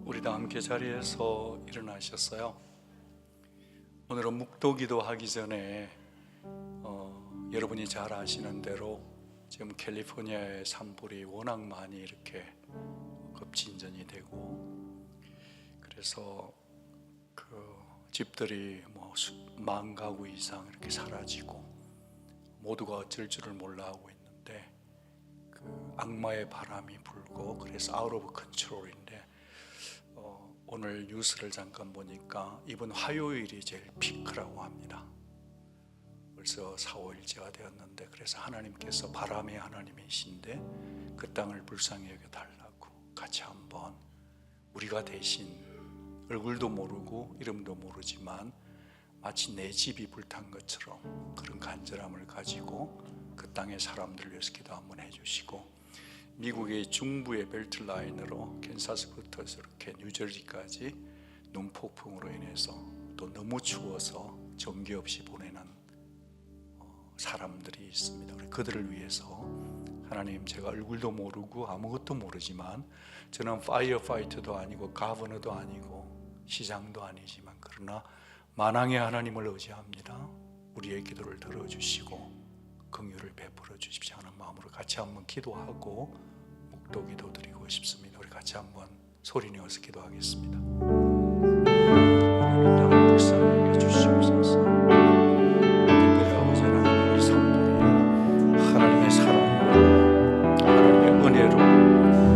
우리 다 함께 자리에서 일어나셨어요. 오늘은 묵도기도 하기 전에 여러분이 잘 아시는 대로 지금 캘리포니아의 산불이 워낙 많이 이렇게 급진전이 되고, 그래서 그 집들이 뭐 10,000가구 이상 이렇게 사라지고 모두가 어쩔 줄을 몰라 하고 있는데, 그 악마의 바람이 불고 그래서 아웃 오브 컨트롤인데, 오늘 뉴스를 잠깐 보니까 이번 화요일이 제일 피크라고 합니다. 벌써 4, 5일째가 되었는데, 그래서 하나님께서 바람의 하나님이신데 그 땅을 불쌍히 여겨달라고 같이 한번 우리가 대신, 얼굴도 모르고 이름도 모르지만 마치 내 집이 불탄 것처럼 그런 간절함을 가지고 그 땅의 사람들을 위해서 기도 한번 해주시고, 미국의 중부의 벨트 라인으로 캔사스부터 이렇게 뉴저지까지 눈폭풍으로 인해서 또 너무 추워서 전기 없이 보내는 사람들이 있습니다. 우리 그들을 위해서 하나님, 제가 얼굴도 모르고 아무것도 모르지만, 저는 파이어파이터도 아니고 가버너도 아니고 시장도 아니지만, 그러나 만왕의 하나님을 의지합니다. 우리의 기도를 들어주시고 긍휼을 베풀어 주십시오 하는 마음으로 같이 한번 기도하고 묵도기도 드리고 싶습니다. 우리 같이 한번 소리 내어서 기도하겠습니다. 우리 땅을 불쌍히 여겨주시옵소서. 특별히 아버지 하나님, 이 산불이 하나님의 사랑으로, 하나님의 은혜로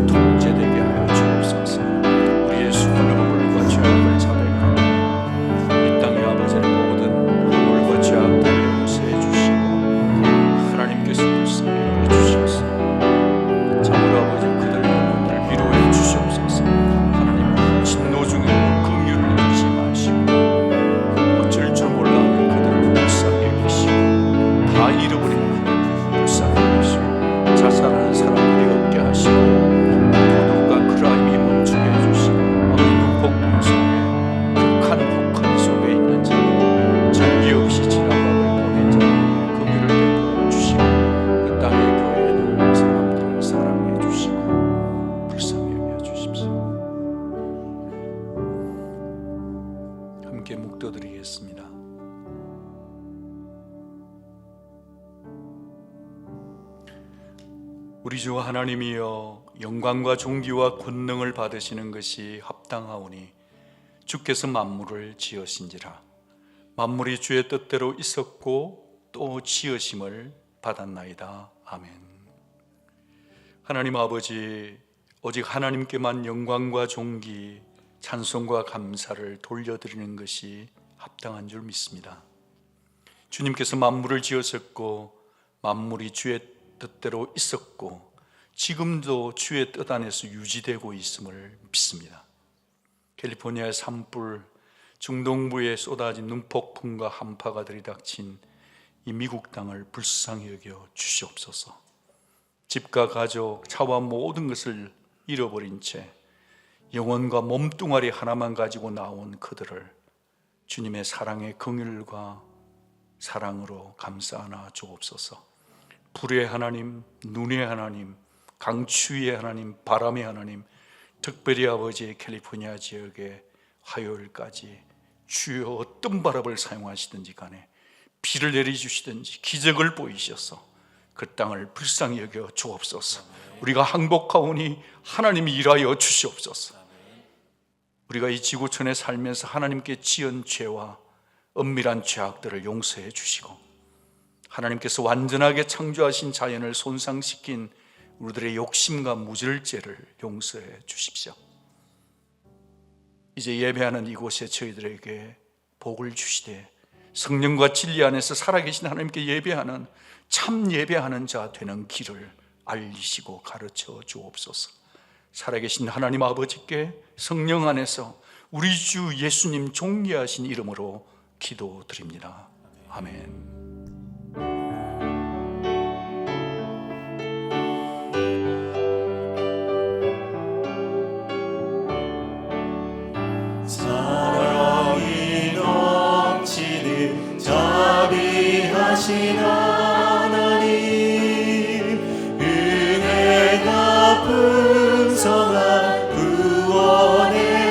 통제되게 하여 주옵소서. 우리의 수많은 허물과 죄악을 자백하고 이 땅의 아버지의 모든 허물과 죄악들을 용서해 주시고 하나님께서 불쌍히 여겨주셔서 참으로 아버지 그들 영혼들을 위로해 주시옵소서. 하나님, 진노 중에 긍휼을 잊지 마시고 어쩔 줄 몰라 하는 그들을 불쌍히 여기시고, 다 잃어버린 그들을 불쌍히 여기시고, 자살하는 사람들이 없게 하시고, 도둑과 크라임이 멈추게 해주시고, 어느 눈폭풍 속에 극한 폭풍 속에 있는 자들, 전기 없이 지나가고 보낸 자들 긍휼을 베풀어 주시고, 그 땅의 교회를, 사람들을 사랑해 주시고 불쌍히 여겨 주십시오. 함께 묵도드리겠습니다. 우리 주 하나님이여, 영광과 존귀와 권능을 받으시는 것이 합당하오니 주께서 만물을 지으신지라. 만물이 주의 뜻대로 있었고 또 지으심을 받았나이다. 아멘. 하나님 아버지, 오직 하나님께만 영광과 존귀, 찬송과 감사를 돌려드리는 것이 합당한 줄 믿습니다. 주님께서 만물을 지으셨고 만물이 주의 뜻대로 있었고 지금도 주의 뜻 안에서 유지되고 있음을 믿습니다. 캘리포니아의 산불, 중동부에 쏟아진 눈폭풍과 한파가 들이닥친 이 미국 땅을 불쌍히 여겨 주시옵소서. 집과 가족, 차와 모든 것을 잃어버린 채 영혼과 몸뚱아리 하나만 가지고 나온 그들을 주님의 사랑의 긍휼과 사랑으로 감싸안아 주옵소서. 불의 하나님, 눈의 하나님, 강추위의 하나님, 바람의 하나님, 특별히 아버지 캘리포니아 지역의 화요일까지 주여 어떤 바람을 사용하시든지 간에 비를 내려주시든지 기적을 보이셔서 그 땅을 불쌍히 여겨 주옵소서. 우리가 항복하오니 하나님이 일하여 주시옵소서. 우리가 이 지구촌에 살면서 하나님께 지은 죄와 은밀한 죄악들을 용서해 주시고, 하나님께서 완전하게 창조하신 자연을 손상시킨 우리들의 욕심과 무절제를 용서해 주십시오. 이제 예배하는 이곳에 저희들에게 복을 주시되 성령과 진리 안에서 살아계신 하나님께 예배하는 참 예배하는 자 되는 길을 알리시고 가르쳐 주옵소서. 살아계신 하나님 아버지께 성령 안에서 우리 주 예수님 존귀하신 이름으로 기도드립니다. 아멘. 사랑이 넘치는 자비하신 하나님, 은혜가 풍성한 구원의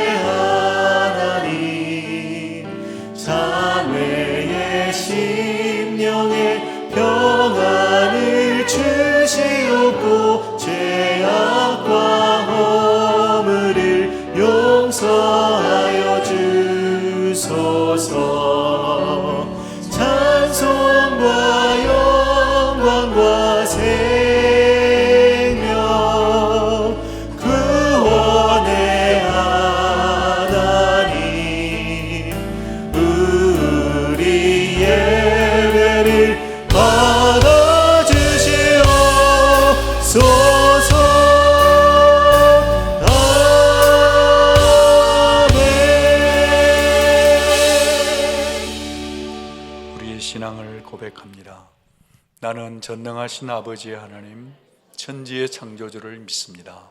나는 전능하신 아버지 하나님, 천지의 창조주를 믿습니다.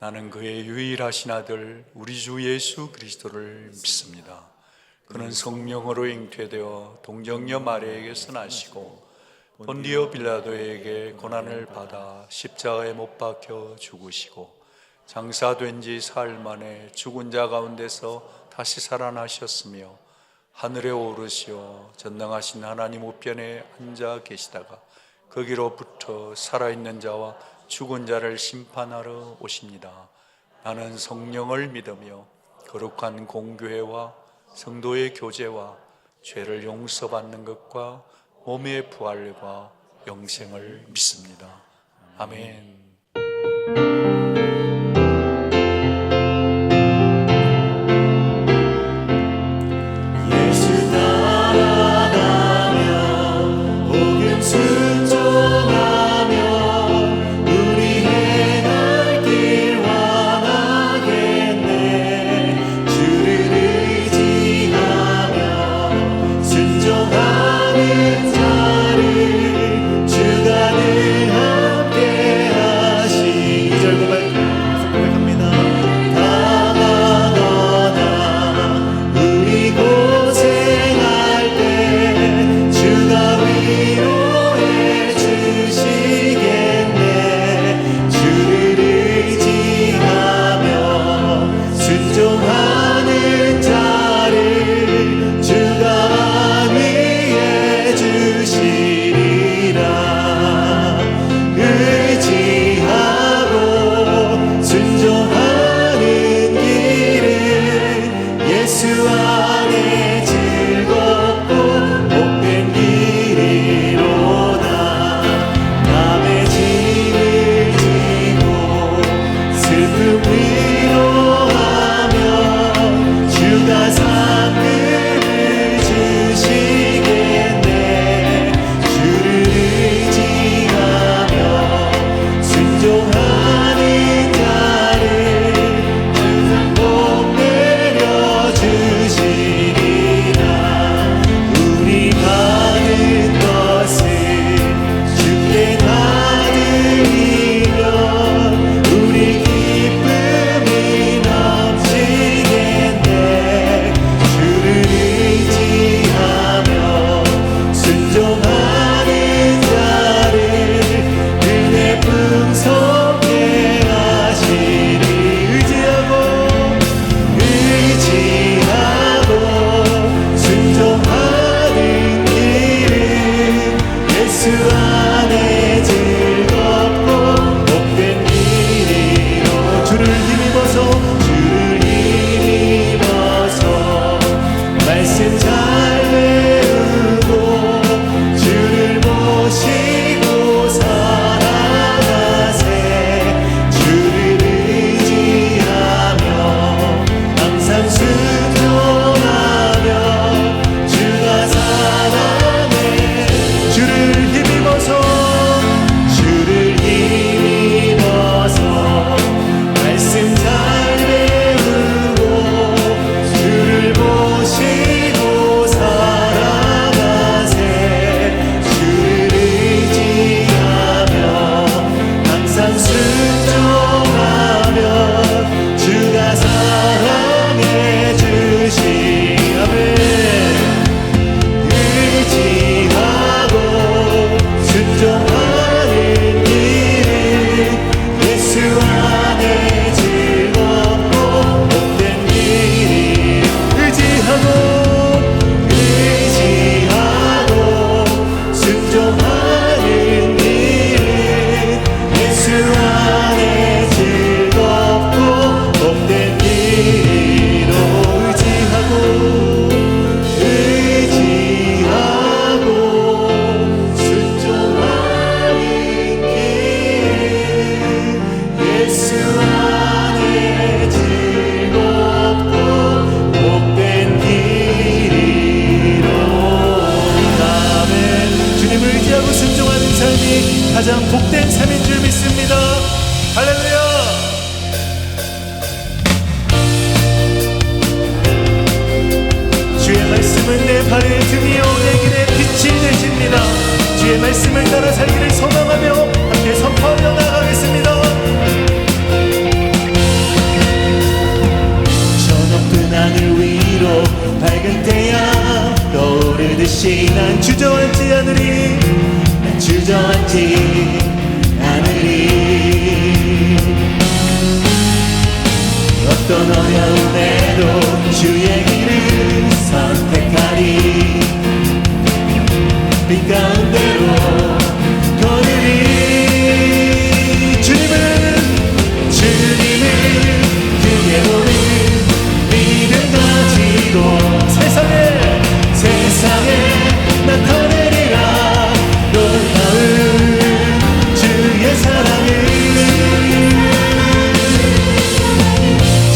나는 그의 유일하신 아들 우리 주 예수 그리스도를 믿습니다. 그는 성령으로 잉태되어 동정녀 마리아에게서 나시고 본디오 빌라도에게 고난을 받아 십자가에 못 박혀 죽으시고 장사된 지 사흘 만에 죽은 자 가운데서 다시 살아나셨으며 하늘에 오르시어 전능하신 하나님 우편에 앉아 계시다가 거기로부터 살아있는 자와 죽은 자를 심판하러 오십니다. 나는 성령을 믿으며 거룩한 공교회와 성도의 교제와 죄를 용서받는 것과 몸의 부활과 영생을 믿습니다. 아멘. 예수 따라가며 복음 순종하며 우리 행할 길 완하겠네. 주를 의지하며 순종하는 자를 주가 늘 함께 하시. 2절 고백합니다. 당하거나 우리 고생할 때 주가 위로해 주시겠네. 주를 의지하며 순종하는 자를 주가 안위해 주시리라. 의지하고 순종하는 길은 예수 안에 즐겁고 복된 길이로다. 남의 짐을 지고 슬픔 위로하며 주가 상급을 주시겠네. 주를 의지하며 순종하는 자를 항상 복 내려 주시리라. 우리 가는 것을 주께 나드리면 우리 기쁨이 넘치겠네. 주를 의지하며 순종하는 자를 은혜 풍성케 하시리. 의지하고 순종하는 길은 예수 안에 즐겁고 복된 길이로. 주를 힘입어서 말씀 잘 외우고 주를 모시고 살아가세. 주를 의지하며 항상 순종하며 주가 사랑해. 주를 힘입어서 말씀 잘 외우고 주를 모시고 살아가세. 주를 의지하며 항상 순종하며 주가 사랑해 주시라면. 의지하고 순종하는 길은 예수 안에 즐겁고 복된 길이. 의지하고 순종하는 길은 예수 안에 않으리 난 주저앉지 않으리 어떤 어려움에도 주의 길을 선택하리 빛 가운데로 걸으리 주님을 크게 보는 믿음 가지고 세상에 나타내리라 놀라운 주의 사랑을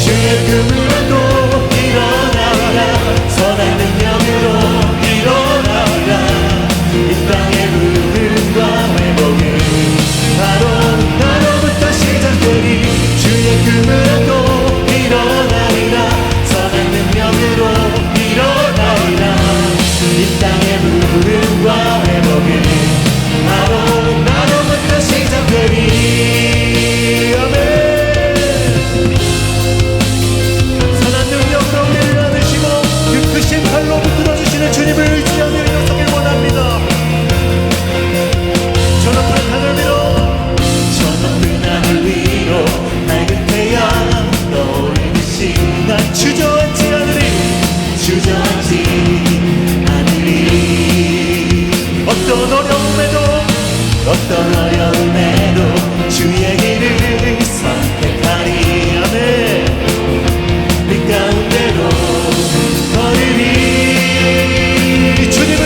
주의 금을 안고 일어나라 선한 능력으로 일어나라 이 땅의 부흥과 회복은 바로 시작되리 주의 금을 안고 일어나리라 선한 능력으로 일어나리라 이 땅의 부흥과 회복은 바로부터 시작되리 아멘 선한 능력으로 우리를 안으시고 그 크신 팔로 붙들어주시는 주님을 의지하며 일어서길 원합니다 저 높은 하늘 위로 맑은 태양 떠오르듯이 난 주저앉지 않으리 어떤 어려움에도 주의 길을 선택하리 아멘 빛 가운데로 걸으리 주님을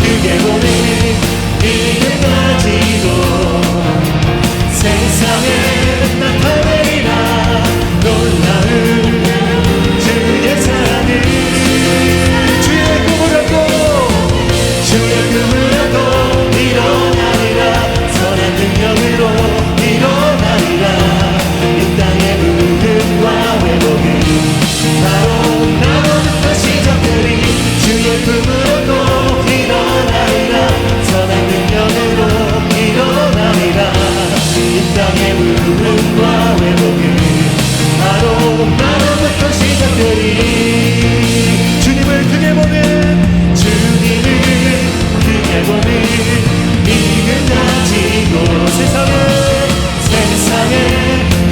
크게 보는 믿음 가지고 세상에 나타내리라 놀라운 주의 사랑을 주의 꿈을 안고 일어나리라 선한 능력으로 일어나리라 이 땅의 부흥과 회복은 바로부터 시작되리 주의 꿈을 안고 일어나리라 선한 능력으로 일어나리라 이 땅의 부흥과 회복은 바로부터 시작되리 주님을 크게 보는 믿음 가지고 세상에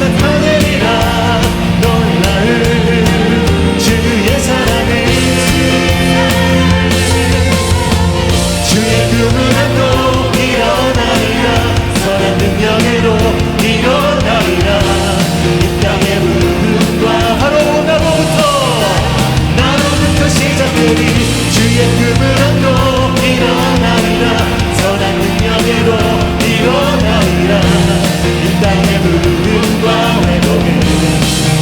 나타내리라 놀라운 주의 사랑을 주의 꿈을 안고 일어나리라 선한 능력으로 일어나리라 이 땅의 부흥과 나로부터 시작되리 주의 꿈을 안고 일어나리라 선한 능력으로 일어나리라 이 땅의 부흥과 회복은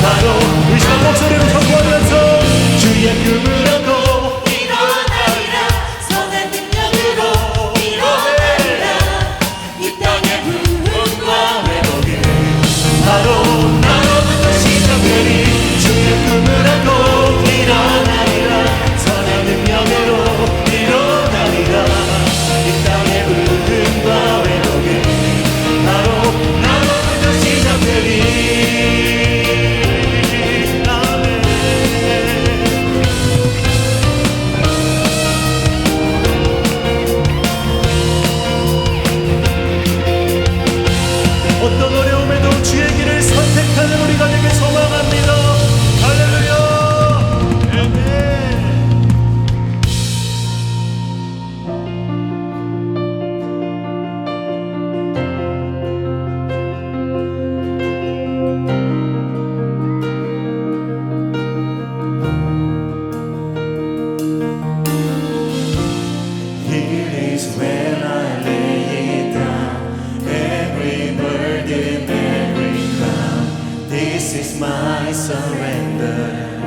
바로 우리 한 목소리로 선포하면서 주의 꿈을 안고 일어나리라 선한 능력으로 일어나리라 이 땅의 부흥과 회복은 나로부터 시작되리 주의 꿈을 안고 일어나리라 선한 능력으로 일어나리라 이 땅의 부흥과 회복은 나로부터 시작되리 아멘 어떤 어려움에도 주의 길을 선택하는 우리가 되길 소망합니다 할렐루야 아멘 Here is where I lay it down every burden, every crown. This is my surrender.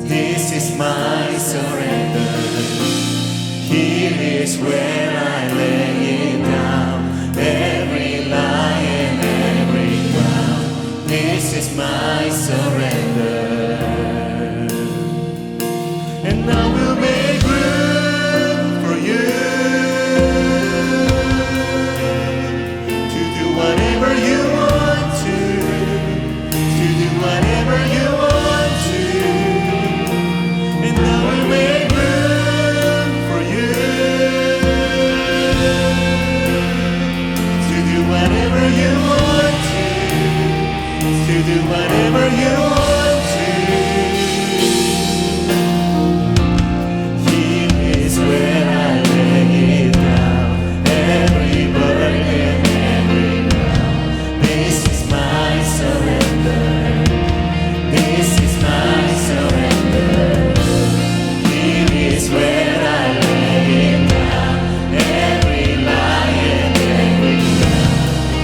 This is my surrender. Here is where I lay it down every lie and every crown. This is my surrender. And I will make room for you to do whatever you want to do whatever you want to, and I will make room whatever you want to do whatever you want to. Here is where I lay it down, every burden, every crown. This is my surrender. This is my surrender. Here is where I lay it down, every lie and every crown.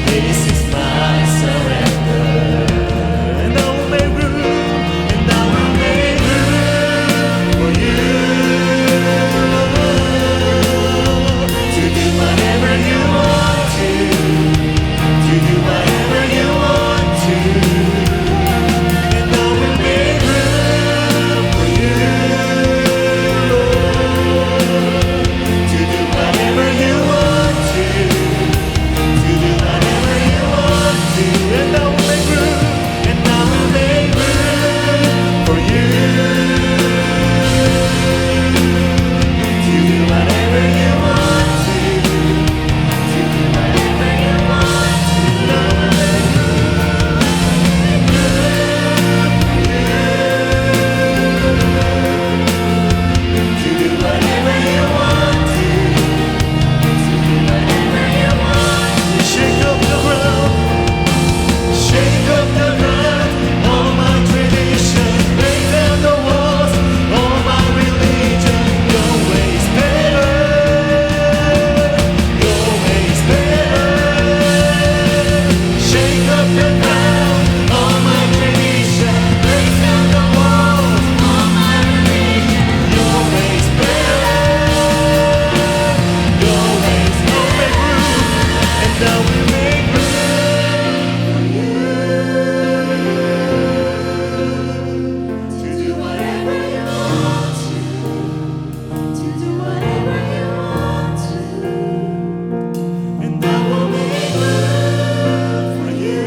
This is my surrender. And I will make room, and I will make room for you to do whatever you want to do whatever you want to. And I will make room for you to do whatever you want to do whatever you want to. And I will make room, and I will make room for you to do whatever you want to do whatever you want to. And I will make to do whatever you want to do whatever you want to. Shake up the ground, shake up the ground, all my tradition, break down the walls, all my religion. Your way's better, your way's better. Shake up the ground, all my tradition, break down the walls, all my religion. Your way's better, your way's better. And I will make to do whatever you want To do whatever you want to. and I will make room for you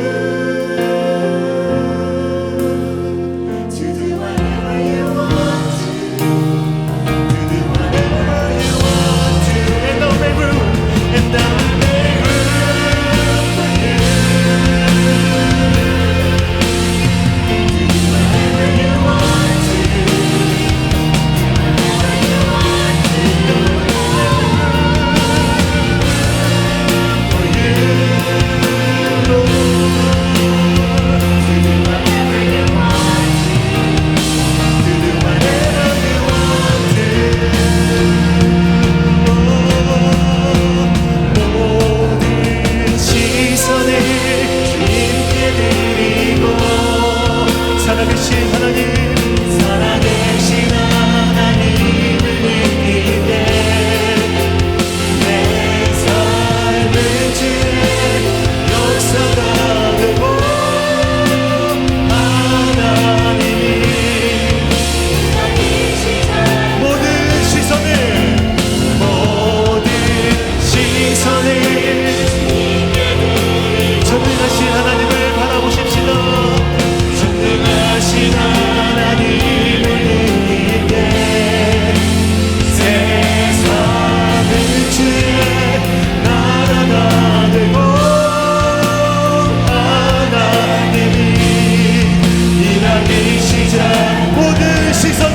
to do whatever you want to do whatever you want to. And I'll make room, and I will make room for you to do whatever you want to for you, Lord, to do whatever you want to do whatever you want to. 모든 시선을 주님께 드리고 살아계신 하나님, 살아계신 하나님을 느낄 때 내 삶은 주의 역사가 되고 하나님이 모든 시선을 전능하신 하나님을 바라보십시다. 전능하신 하나님을 느낄 때 세상은 주의 나라가 되고 하나님이 일하기 시작. 모든 시선을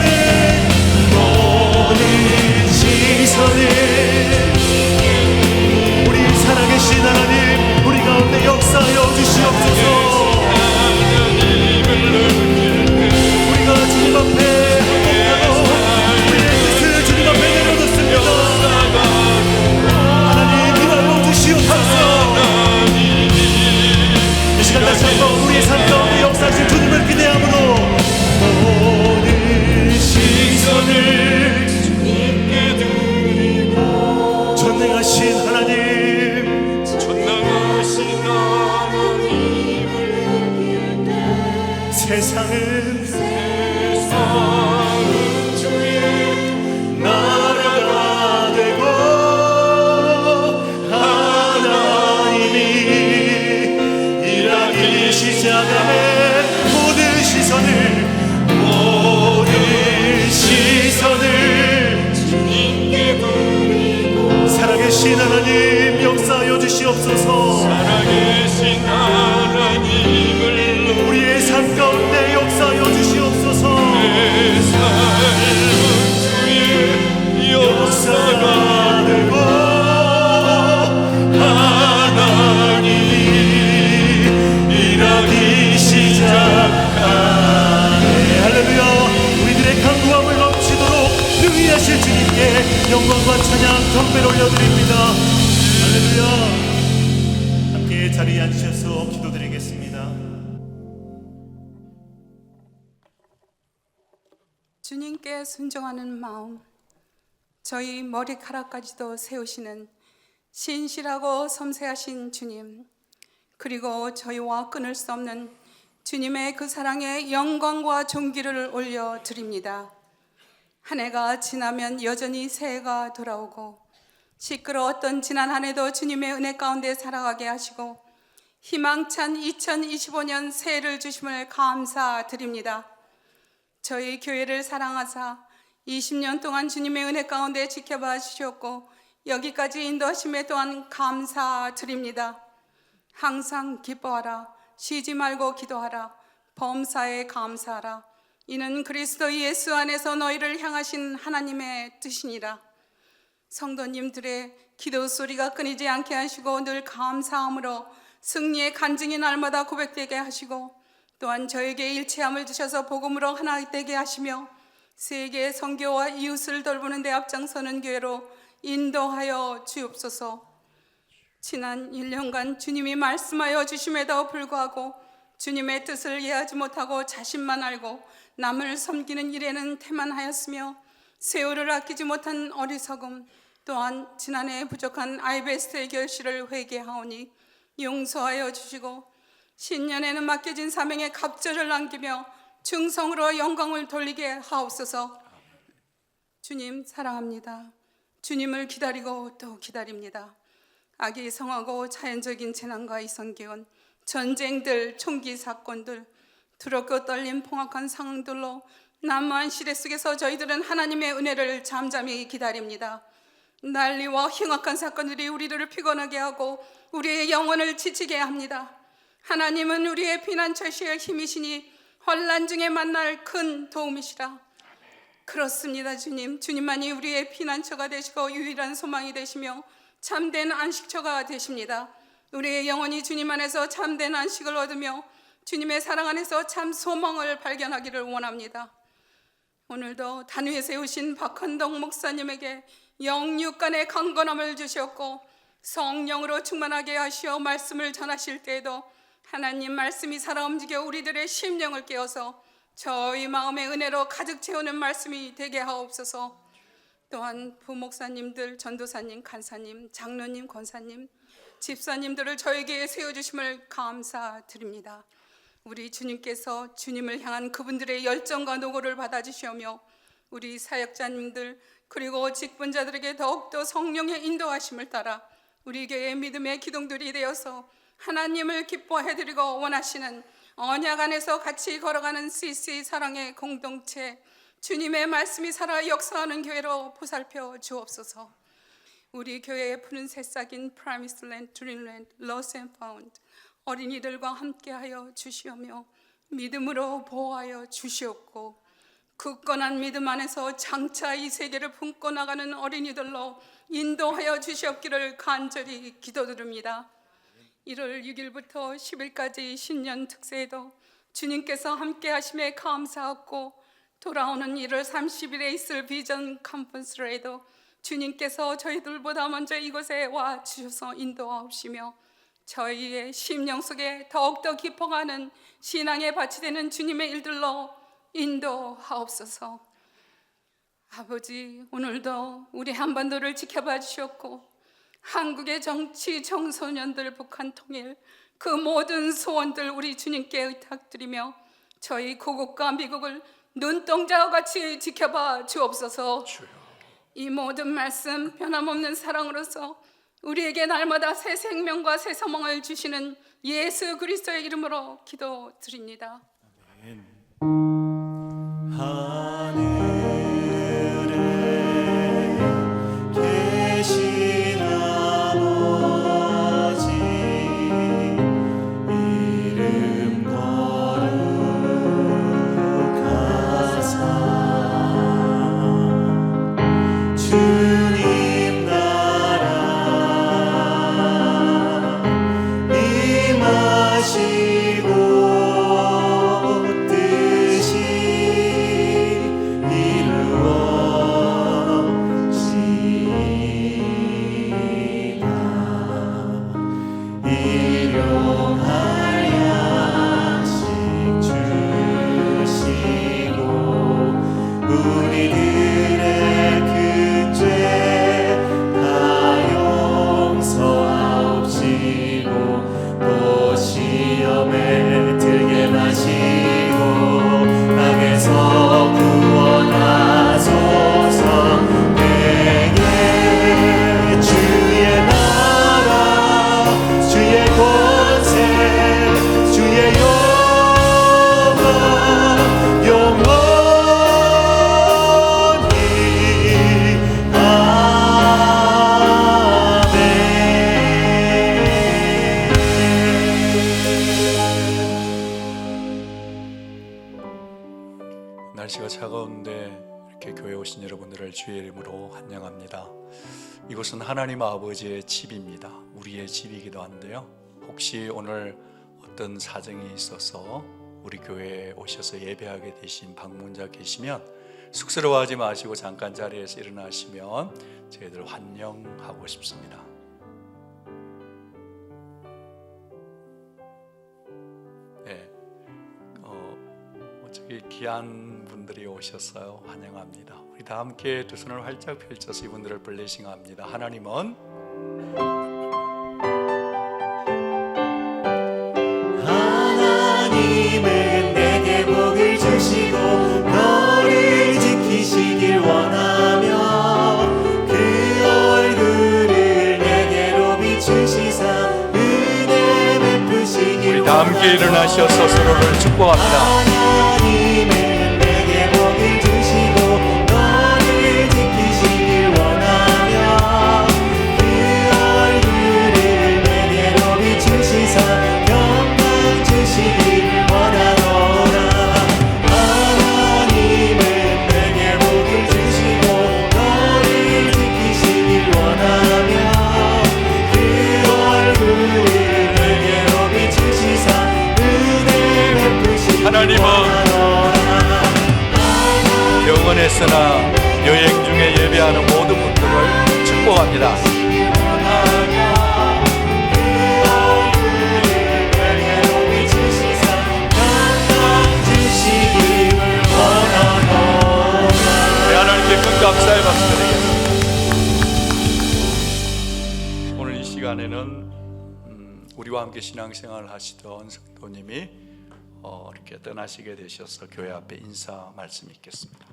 우리 살아계신 하나님, 우리 가운데 역사하여 주시옵소서. 우리가 주님 앞에 한복하고 우리의 뜻을 주님 앞에 내려놓습니다. 하나님 일하여 주시옵소서. 이 시간 다시 한번 우리의 삶 가운데 역사하실 주님을 기대함으로 모든 시선을 전능하신 하나님, 세상은 주의 나라가 되고 하나님이 일하기 시작하네. 모든 시선을 살아계신 하나님 역사하여 주시옵소서. 자리에 앉으셔서 기도드리겠습니다. 주님께 순종하는 마음, 저희 머리카락까지도 세우시는 신실하고 섬세하신 주님, 그리고 저희와 끊을 수 없는 주님의 그 사랑에 영광과 존귀를 올려드립니다. 한 해가 지나면 여전히 새해가 돌아오고 시끄러웠던 지난 한 해도 주님의 은혜 가운데 살아가게 하시고 희망찬 2025년 새해를 주심을 감사드립니다. 저희 교회를 사랑하사 20년 동안 주님의 은혜 가운데 지켜봐 주셨고 여기까지 인도하심에 또한 감사드립니다. 항상 기뻐하라, 쉬지 말고 기도하라, 범사에 감사하라. 이는 그리스도 예수 안에서 너희를 향하신 하나님의 뜻이니라. 성도님들의 기도 소리가 끊이지 않게 하시고 늘 감사함으로 승리의 간증이 날마다 고백되게 하시고 또한 저에게 일체함을 주셔서 복음으로 하나 되게 하시며 세계 선교와 이웃을 돌보는 데 앞장서는 교회로 인도하여 주옵소서. 지난 1년간 주님이 말씀하여 주심에도 불구하고 주님의 뜻을 이해하지 못하고 자신만 알고 남을 섬기는 일에는 태만하였으며 세월을 아끼지 못한 어리석음, 또한 지난해 부족한 아이베스트의 결실을 회개하오니 용서하여 주시고 신년에는 맡겨진 사명에 갑절을 남기며 충성으로 영광을 돌리게 하옵소서. 주님 사랑합니다. 주님을 기다리고 또 기다립니다. 악이 성하고 자연적인 재난과 이성기온, 전쟁들, 총기 사건들, 두렵고 떨린 폭악한 상황들로 난무한 시대 속에서 저희들은 하나님의 은혜를 잠잠히 기다립니다. 난리와 흉악한 사건들이 우리를 피곤하게 하고 우리의 영혼을 지치게 합니다. 하나님은 우리의 피난처시의 힘이시니 환난 중에 만날 큰 도움이시라. 그렇습니다. 주님, 주님만이 우리의 피난처가 되시고 유일한 소망이 되시며 참된 안식처가 되십니다. 우리의 영혼이 주님 안에서 참된 안식을 얻으며 주님의 사랑 안에서 참 소망을 발견하기를 원합니다. 오늘도 단위에 세우신 박헌동 목사님에게 영육간의 강건함을 주셨고 성령으로 충만하게 하시어 말씀을 전하실 때에도 하나님 말씀이 살아 움직여 우리들의 심령을 깨워서 저희 마음의 은혜로 가득 채우는 말씀이 되게 하옵소서. 또한 부목사님들, 전도사님, 간사님, 장로님, 권사님, 집사님들을 저에게 세워주심을 감사드립니다. 우리 주님께서 주님을 향한 그분들의 열정과 노고를 받아주시오며 우리 사역자님들 그리고 직분자들에게 더욱더 성령의 인도하심을 따라 우리 교회의 믿음의 기둥들이 되어서 하나님을 기뻐해드리고 원하시는 언약 안에서 같이 걸어가는 CC 사랑의 공동체, 주님의 말씀이 살아 역사하는 교회로 보살펴 주옵소서. 우리 교회의 푸른 새싹인 프라미스랜드, 드림랜드, 로스 앤 파운드 어린이들과 함께하여 주시오며 믿음으로 보호하여 주시옵고 굳건한 믿음 안에서 장차 이 세계를 품고 나가는 어린이들로 인도하여 주시옵기를 간절히 기도드립니다. 1월 6일부터 10일까지 신년 특세에도 주님께서 함께 하심에 감사하고 돌아오는 1월 30일에 있을 비전 컨퍼런스에도 주님께서 저희들보다 먼저 이곳에 와 주셔서 인도하옵시며 저희의 심령 속에 더욱더 깊어가는 신앙의 밭이 되는 주님의 일들로 인도하옵소서. 아버지, 오늘도 우리 한반도를 지켜봐 주셨고 한국의 정치 청소년들 북한 통일 그 모든 소원들 우리 주님께 의탁드리며 저희 고국과 미국을 눈동자와 같이 지켜봐 주옵소서. 이 모든 말씀 변함없는 사랑으로서 우리에게 날마다 새 생명과 새 소망을 주시는 예수 그리스도의 이름으로 기도드립니다. 하늘에 계신 아버지 이름 거룩하사 주님 나라 임하시고 뜻이 날씨가 차가운데 이렇게 교회 오신 여러분들을 주의 이름으로 환영합니다. 이곳은 하나님 아버지의 집입니다. 우리의 집이기도 한데요. 혹시 오늘 어떤 사정이 있어서 우리 교회에 오셔서 예배하게 되신 방문자 계시면 쑥스러워하지 마시고 잠깐 자리에서 일어나시면 저희들 환영하고 싶습니다. 네, 저기 귀한 분들이 오셨어요. 환영합니다. 우리 다 함께 두 손을 활짝 펼쳐서 이분들을 블레싱합니다. 하나님은 하나님은 내게 복을 주시고 너를 지키시길 원하며 그 얼굴을 내게로 비추시사 은혜 베푸시길 우리 다 함께 일어나셔서 서로를 축복합니다. 하나님은 내게 복을 주시고 너를 지키시길 원하며 그 얼굴을 내게로 비추시사 평강 주시길 원하노라. 하나님은 내게 복을 주시고 너를 지키시길 원하며 그 얼굴을 내게로 비추시사 은혜 베푸시길 하나님은 병원에서나 여행 중에 예배하는 모든 분들을 축복합니다. 하나님께 큰 감사의 박수 드리겠습니다. 오늘 이 시간에는 우리와 함께 신앙생활을 하시던 성도님이 이렇게 떠나시게 되셔서 교회 앞에 인사 말씀 있겠습니다.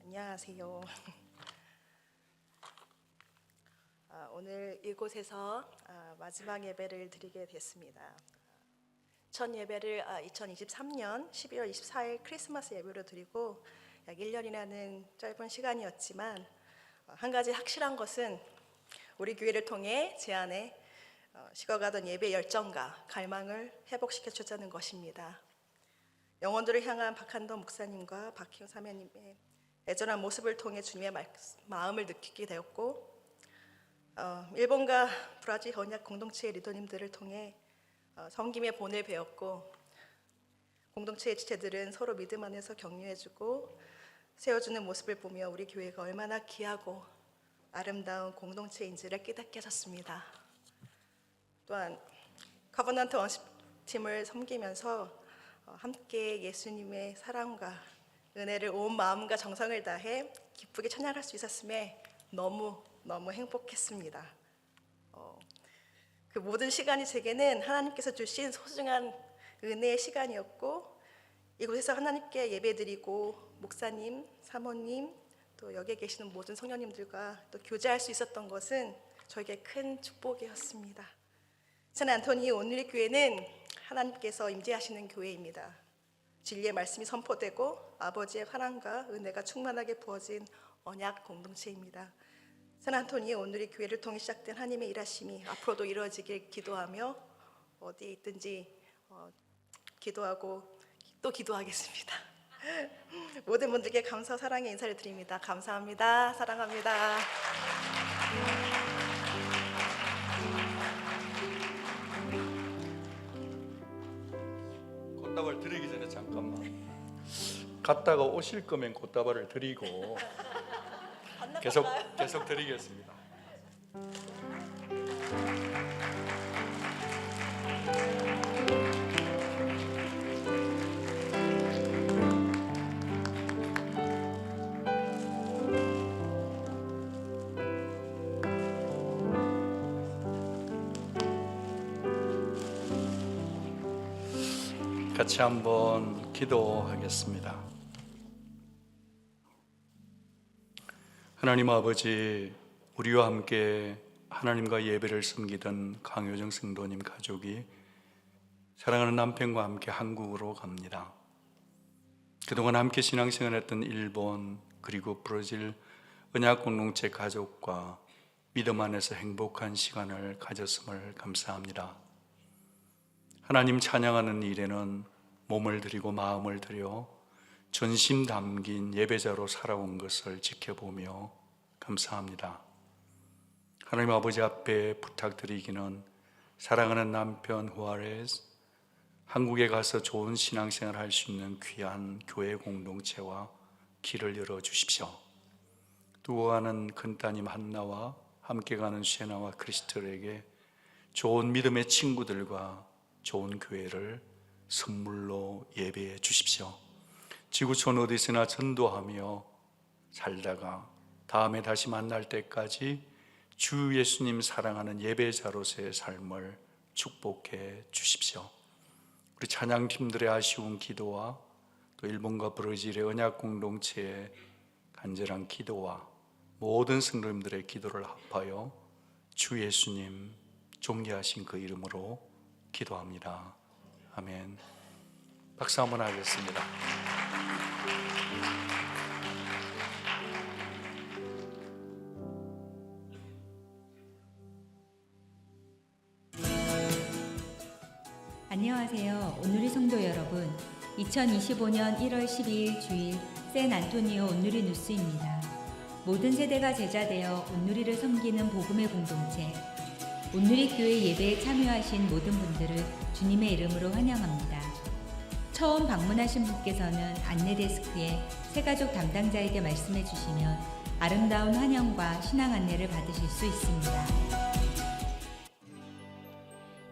안녕하세요. 오늘 이곳에서 마지막 예배를 드리게 됐습니다. 첫 예배를 2023년 12월 24일 크리스마스 예배로 드리고 약 1년이라는 짧은 시간이었지만 한 가지 확실한 것은 우리 교회를 통해 제 안에 식어가던 예배 열정과 갈망을 회복시켜 줬다는 것입니다. 영혼들을 향한 박한덕 목사님과 박희영 사모님의 애절한 모습을 통해 주님의 마음을 느끼게 되었고 일본과 브라질 언약 공동체의 리더님들을 통해 섬김의 본을 배웠고 공동체의 지체들은 서로 믿음 안에서 격려해주고 세워주는 모습을 보며 우리 교회가 얼마나 귀하고 아름다운 공동체인지를 깨닫게 하셨습니다. 또한 커버넌트 원십팀을 섬기면서 함께 예수님의 사랑과 은혜를 온 마음과 정성을 다해 기쁘게 찬양할 수 있었음에 너무 행복했습니다. 그 모든 시간이 제게는 하나님께서 주신 소중한 은혜의 시간이었고 이곳에서 하나님께 예배드리고 목사님, 사모님, 또 여기에 계시는 모든 성령님들과 또 교제할 수 있었던 것은 저에게 큰 축복이었습니다. 샌안토니 온누리 교회는 하나님께서 임재하시는 교회입니다. 진리의 말씀이 선포되고 아버지의 사랑과 은혜가 충만하게 부어진 언약 공동체입니다. 샌안토니 온누리 교회를 통해 시작된 하나님의 일하심이 앞으로도 이루어지길 기도하며 어디에 있든지 기도하고 또 기도하겠습니다. 모든 분들께 감사 사랑의 인사를 드립니다. 감사합니다. 사랑합니다. 꽃다발 드리기 전에 잠깐만 갔다가 오실 거면 꽃다발을 드리고 계속 드리겠습니다. 같이 한번 기도하겠습니다. 하나님 아버지, 우리와 함께 하나님과 예배를 섬기던 강효정 성도님 가족이 사랑하는 남편과 함께 한국으로 갑니다. 그동안 함께 신앙생활했던 일본 그리고 브라질 언약 공동체 가족과 믿음 안에서 행복한 시간을 가졌음을 감사합니다. 하나님 찬양하는 일에는 몸을 드리고 마음을 드려 전심 담긴 예배자로 살아온 것을 지켜보며 감사합니다. 하나님 아버지 앞에 부탁드리기는 사랑하는 남편 후아레스, 한국에 가서 좋은 신앙생활 할 수 있는 귀한 교회 공동체와 길을 열어주십시오. 두고 가는 큰따님 한나와 함께 가는 쉐나와 크리스텔에게 좋은 믿음의 친구들과 좋은 교회를 선물로 예배해 주십시오. 지구촌 어디서나 전도하며 살다가 다음에 다시 만날 때까지 주 예수님 사랑하는 예배자로서의 삶을 축복해 주십시오. 우리 찬양팀들의 아쉬운 기도와 또 일본과 브라질의 언약 공동체의 간절한 기도와 모든 성도님들의 기도를 합하여 주 예수님 존귀하신 그 이름으로 기도합니다. 아멘. 박수 한번 하겠습니다. 안녕하세요. 온누리 성도 여러분. 2025년 1월 12일 주일 샌 안토니오 온누리 뉴스입니다. 모든 세대가 제자되어 온누리를 섬기는 복음의 공동체 온누리 교회 예배에 참여하신 모든 분들을 주님의 이름으로 환영합니다. 처음 방문하신 분께서는 안내 데스크에 새가족 담당자에게 말씀해 주시면 아름다운 환영과 신앙 안내를 받으실 수 있습니다.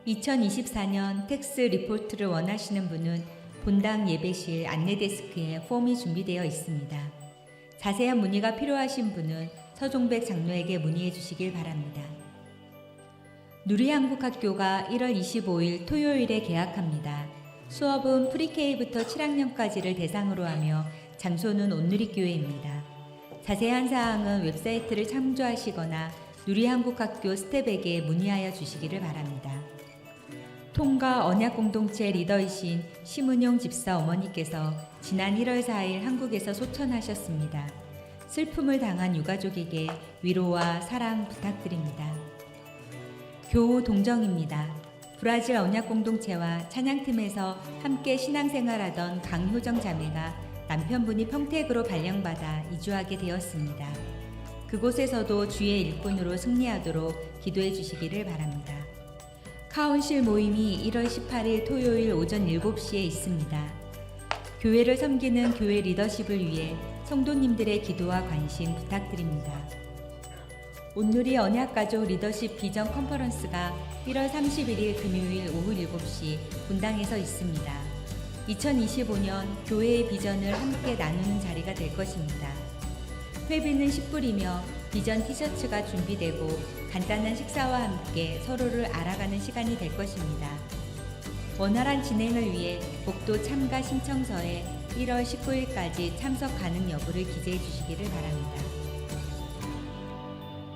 2024년 텍스 리포트를 원하시는 분은 본당 예배실 안내 데스크에 폼이 준비되어 있습니다. 자세한 문의가 필요하신 분은 서종백 장로에게 문의해 주시길 바랍니다. 누리한국학교가 1월 25일 토요일에 개학합니다. 수업은 프리K부터 7학년까지를 대상으로 하며 장소는 온누리교회입니다. 자세한 사항은 웹사이트를 참조하시거나 누리한국학교 스텝에게 문의하여 주시기를 바랍니다. 통가 언약공동체 리더이신 심은용 집사 어머니께서 지난 1월 4일 한국에서 소천하셨습니다. 슬픔을 당한 유가족에게 위로와 사랑 부탁드립니다. 교우 동정입니다. 브라질 언약공동체와 찬양팀에서 함께 신앙생활하던 강효정 자매가 남편분이 평택으로 발령받아 이주하게 되었습니다. 그곳에서도 주의 일꾼으로 승리하도록 기도해 주시기를 바랍니다. 카운실 모임이 1월 18일 토요일 오전 7시에 있습니다. 교회를 섬기는 교회 리더십을 위해 성도님들의 기도와 관심 부탁드립니다. 온누리 언약가족 리더십 비전 컨퍼런스가 1월 31일 금요일 오후 7시 분당에서 있습니다. 2025년 교회의 비전을 함께 나누는 자리가 될 것입니다. 회비는 10불이며 비전 티셔츠가 준비되고 간단한 식사와 함께 서로를 알아가는 시간이 될 것입니다. 원활한 진행을 위해 복도 참가 신청서에 1월 19일까지 참석 가능 여부를 기재해 주시기를 바랍니다.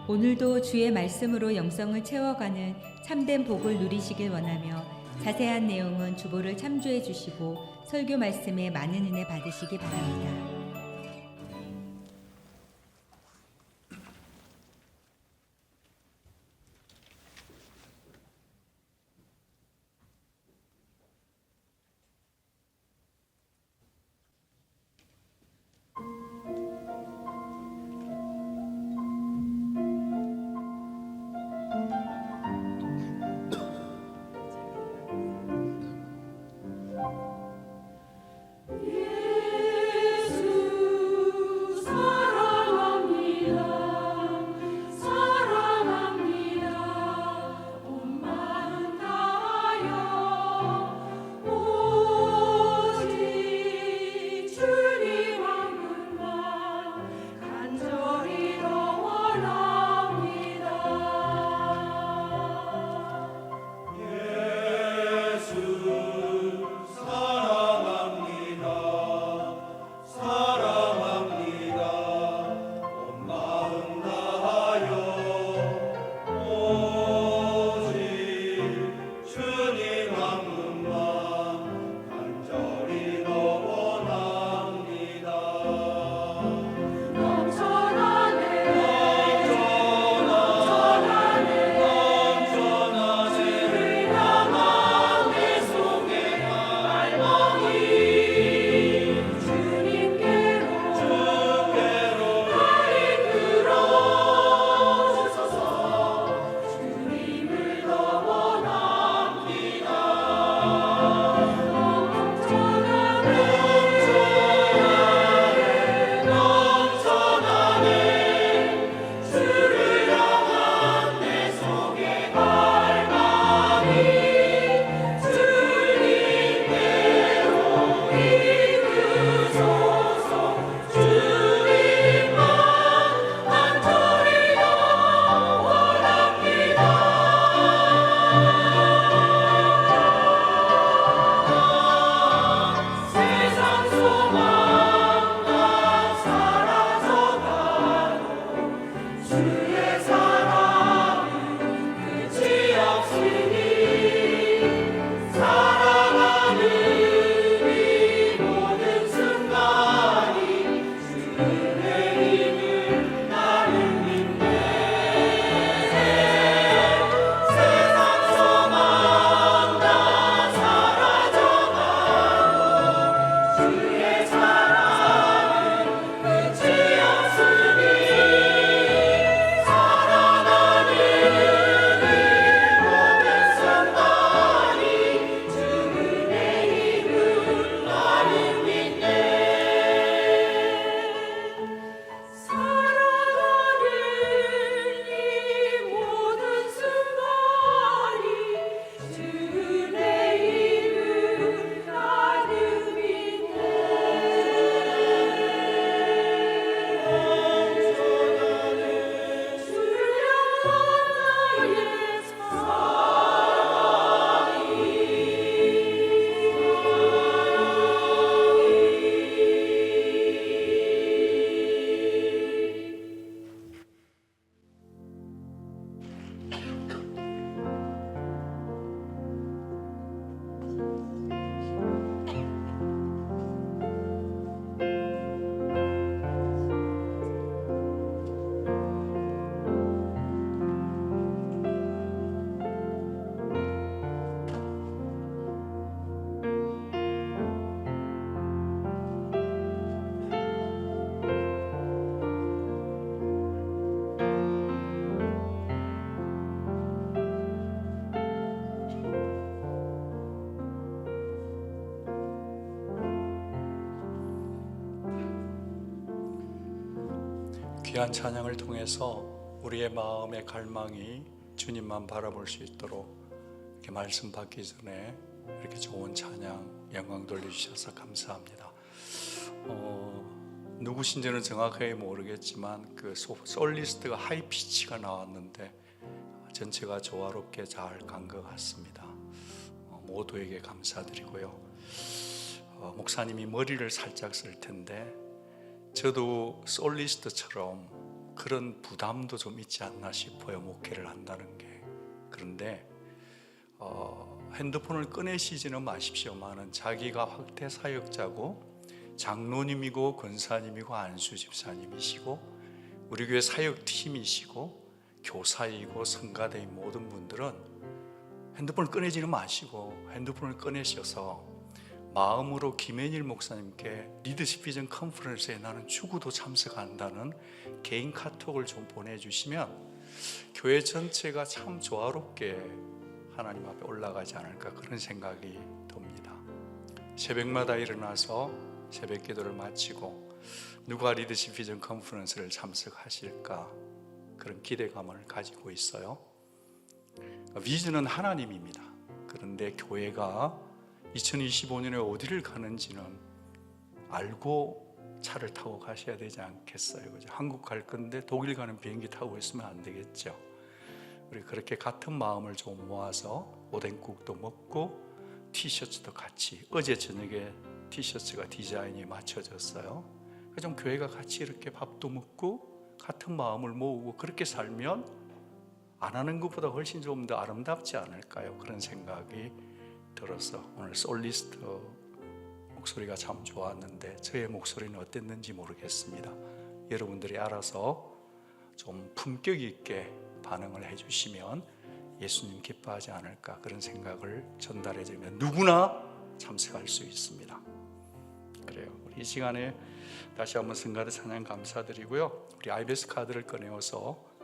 오늘도 주의 말씀으로 영성을 채워가는 참된 복을 누리시길 원하며 자세한 내용은 주보를 참조해 주시고 설교 말씀에 많은 은혜 받으시기 바랍니다. 예수 귀한 찬양을 통해서 우리의 마음의 갈망이 주님만 바라볼 수 있도록 이렇게 말씀 받기 전에 이렇게 좋은 찬양 영광 돌려주셔서 감사합니다. 누구신지는 정확하게 모르겠지만 그 솔리스트가 하이피치가 나왔는데 전체가 조화롭게 잘 간 것 같습니다. 모두에게 감사드리고요. 목사님이 머리를 살짝 쓸 텐데 저도 솔리스트처럼 그런 부담도 좀 있지 않나 싶어요. 목회를 한다는 게. 그런데 핸드폰을 꺼내시지는 마십시오만은 자기가 확대 사역자고 장로님이고 권사님이고 안수 집사님이시고 우리 교회 사역팀이시고 교사이고 성가대인 모든 분들은 핸드폰을 꺼내지는 마시고 핸드폰을 꺼내셔서 마음으로 김현일 목사님께 리더십 비전 컨퍼런스에 나는 죽어도 참석한다는 개인 카톡을 좀 보내주시면 교회 전체가 참 조화롭게 하나님 앞에 올라가지 않을까 그런 생각이 듭니다. 새벽마다 일어나서 새벽 기도를 마치고 누가 리더십 비전 컨퍼런스를 참석하실까 그런 기대감을 가지고 있어요. 비전은 하나님입니다. 그런데 교회가 2025년에 어디를 가는지는 알고 차를 타고 가셔야 되지 않겠어요? 그죠? 한국 갈 건데 독일 가는 비행기 타고 있으면 안 되겠죠. 우리 그렇게 같은 마음을 좀 모아서 오뎅국도 먹고 티셔츠도 같이, 어제 저녁에 티셔츠가 디자인이 맞춰졌어요. 좀 교회가 같이 이렇게 밥도 먹고 같은 마음을 모으고 그렇게 살면 안 하는 것보다 훨씬 좀 더 아름답지 않을까요? 그런 생각이 들어서 오늘 솔리스트 목소리가 참 좋았는데 저의 목소리는 어땠는지 모르겠습니다. 여러분들이 알아서 좀 품격 있게 반응을 해주시면 예수님 기뻐하지 않을까 그런 생각을 전달해 드리면 누구나 참석할 수 있습니다. 그래요. 우리 이 시간에 다시 한번 성가대 찬양 감사드리고요. 우리 IBS 카드를 꺼내어서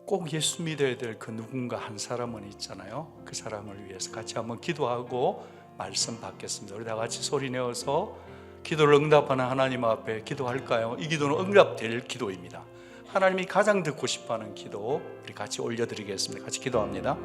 꼭 예수 믿어야 될 그 누군가 한 사람은 있잖아요. 그 사람을 위해서 같이 한번 기도하고 말씀 받겠습니다. 우리 다 같이 소리 내어서 기도를 응답하는 하나님 앞에 기도할까요? 이 기도는 응답될 기도입니다. 하나님이 가장 듣고 싶어하는 기도 우리 같이 올려드리겠습니다. 같이 기도합니다.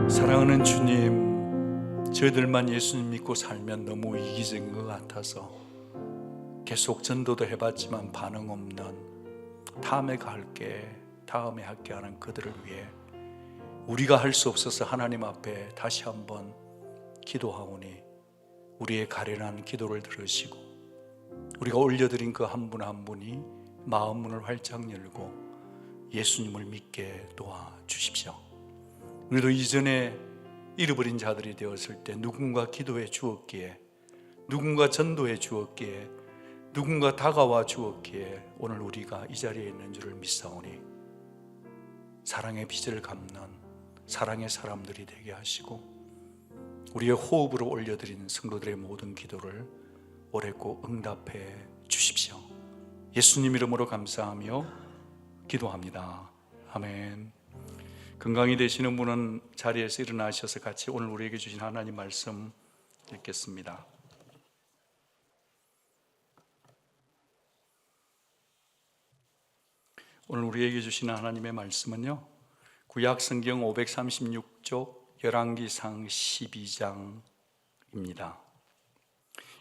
사랑하는 주님, 저희들만 예수님 믿고 살면 너무 이기적인 것 같아서 계속 전도도 해봤지만 반응 없는 다음에 갈게, 다음에 할게 하는 그들을 위해 우리가 할 수 없어서 하나님 앞에 다시 한번 기도하오니 우리의 가련한 기도를 들으시고 우리가 올려드린 그 한 분 한 분이 마음 문을 활짝 열고 예수님을 믿게 도와주십시오. 우리도 이전에 잃어버린 자들이 되었을 때 누군가 기도해 주었기에, 누군가 전도해 주었기에, 누군가 다가와 주었기에 오늘 우리가 이 자리에 있는 줄을 믿사오니 사랑의 빚을 갚는 사랑의 사람들이 되게 하시고 우리의 호흡으로 올려드리는 성도들의 모든 기도를 오래 꼭 응답해 주십시오. 예수님 이름으로 감사하며 기도합니다. 아멘. 건강이 되시는 분은 자리에서 일어나셔서 같이 오늘 우리에게 주신 하나님 말씀 읽겠습니다. 오늘 우리에게 주시는 하나님의 말씀은요, 구약 성경 536쪽 열왕기상 12장입니다.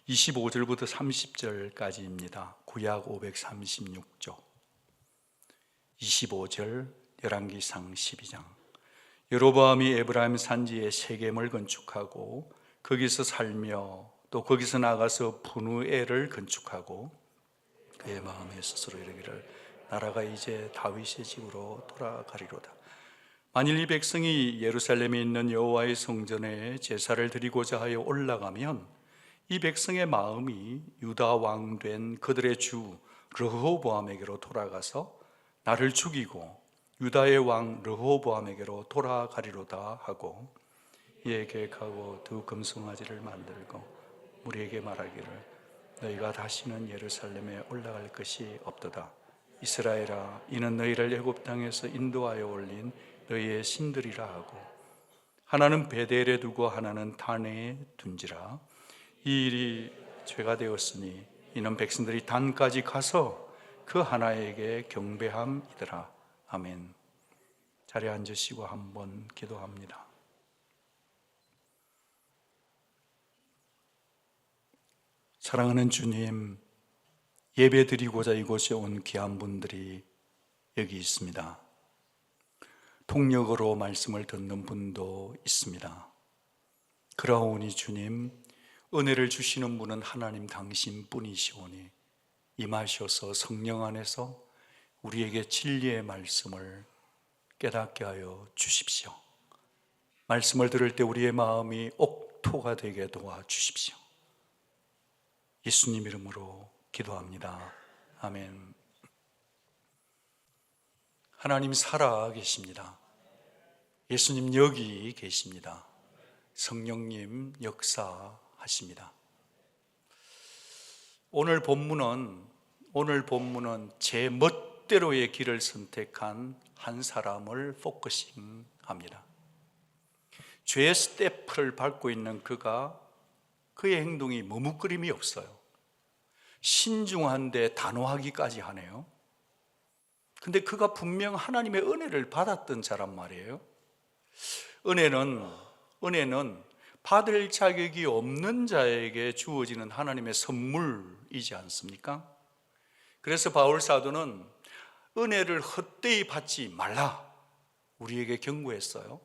25절부터 30절까지입니다. 구약 536쪽 25절 열왕기상 12장. 여로보암이 에브라임 산지에 세겜을 건축하고 거기서 살며 또 거기서 나가서 분우엘을 건축하고 그의 마음에 스스로 이르기를 나라가 이제 다윗의 집으로 돌아가리로다. 만일 이 백성이 예루살렘에 있는 여호와의 성전에 제사를 드리고자 하여 올라가면 이 백성의 마음이 유다 왕 된 그들의 주 르호보암에게로 돌아가서 나를 죽이고 유다의 왕 르호보암에게로 돌아가리로다 하고 이에 계획하고 두 금송아지를 만들고 우리에게 말하기를 너희가 다시는 예루살렘에 올라갈 것이 없도다. 이스라엘아, 이는 너희를 애굽 땅에서 인도하여 올린 너희의 신들이라 하고 하나는 베델에 두고 하나는 단에 둔지라. 이 일이 죄가 되었으니 이는 백성들이 단까지 가서 그 하나에게 경배함이더라. 아멘. 자리에 앉으시고 한번 기도합니다. 사랑하는 주님, 예배 드리고자 이곳에 온 귀한 분들이 여기 있습니다. 통역으로 말씀을 듣는 분도 있습니다. 그러오니 주님, 은혜를 주시는 분은 하나님 당신뿐이시오니 임하셔서 성령 안에서 우리에게 진리의 말씀을 깨닫게 하여 주십시오. 말씀을 들을 때 우리의 마음이 옥토가 되게 도와주십시오. 예수님 이름으로 기도합니다. 아멘. 하나님 살아 계십니다. 예수님 여기 계십니다. 성령님 역사하십니다. 오늘 본문은 제 멋대로의 길을 선택한 한 사람을 포커싱합니다. 죄의 스태프를 밟고 있는 그의 행동이 머뭇거림이 없어요. 신중한데 단호하기까지 하네요. 근데 그가 분명 하나님의 은혜를 받았던 자란 말이에요. 은혜는 받을 자격이 없는 자에게 주어지는 하나님의 선물이지 않습니까? 그래서 바울 사도는 은혜를 헛되이 받지 말라 우리에게 경고했어요.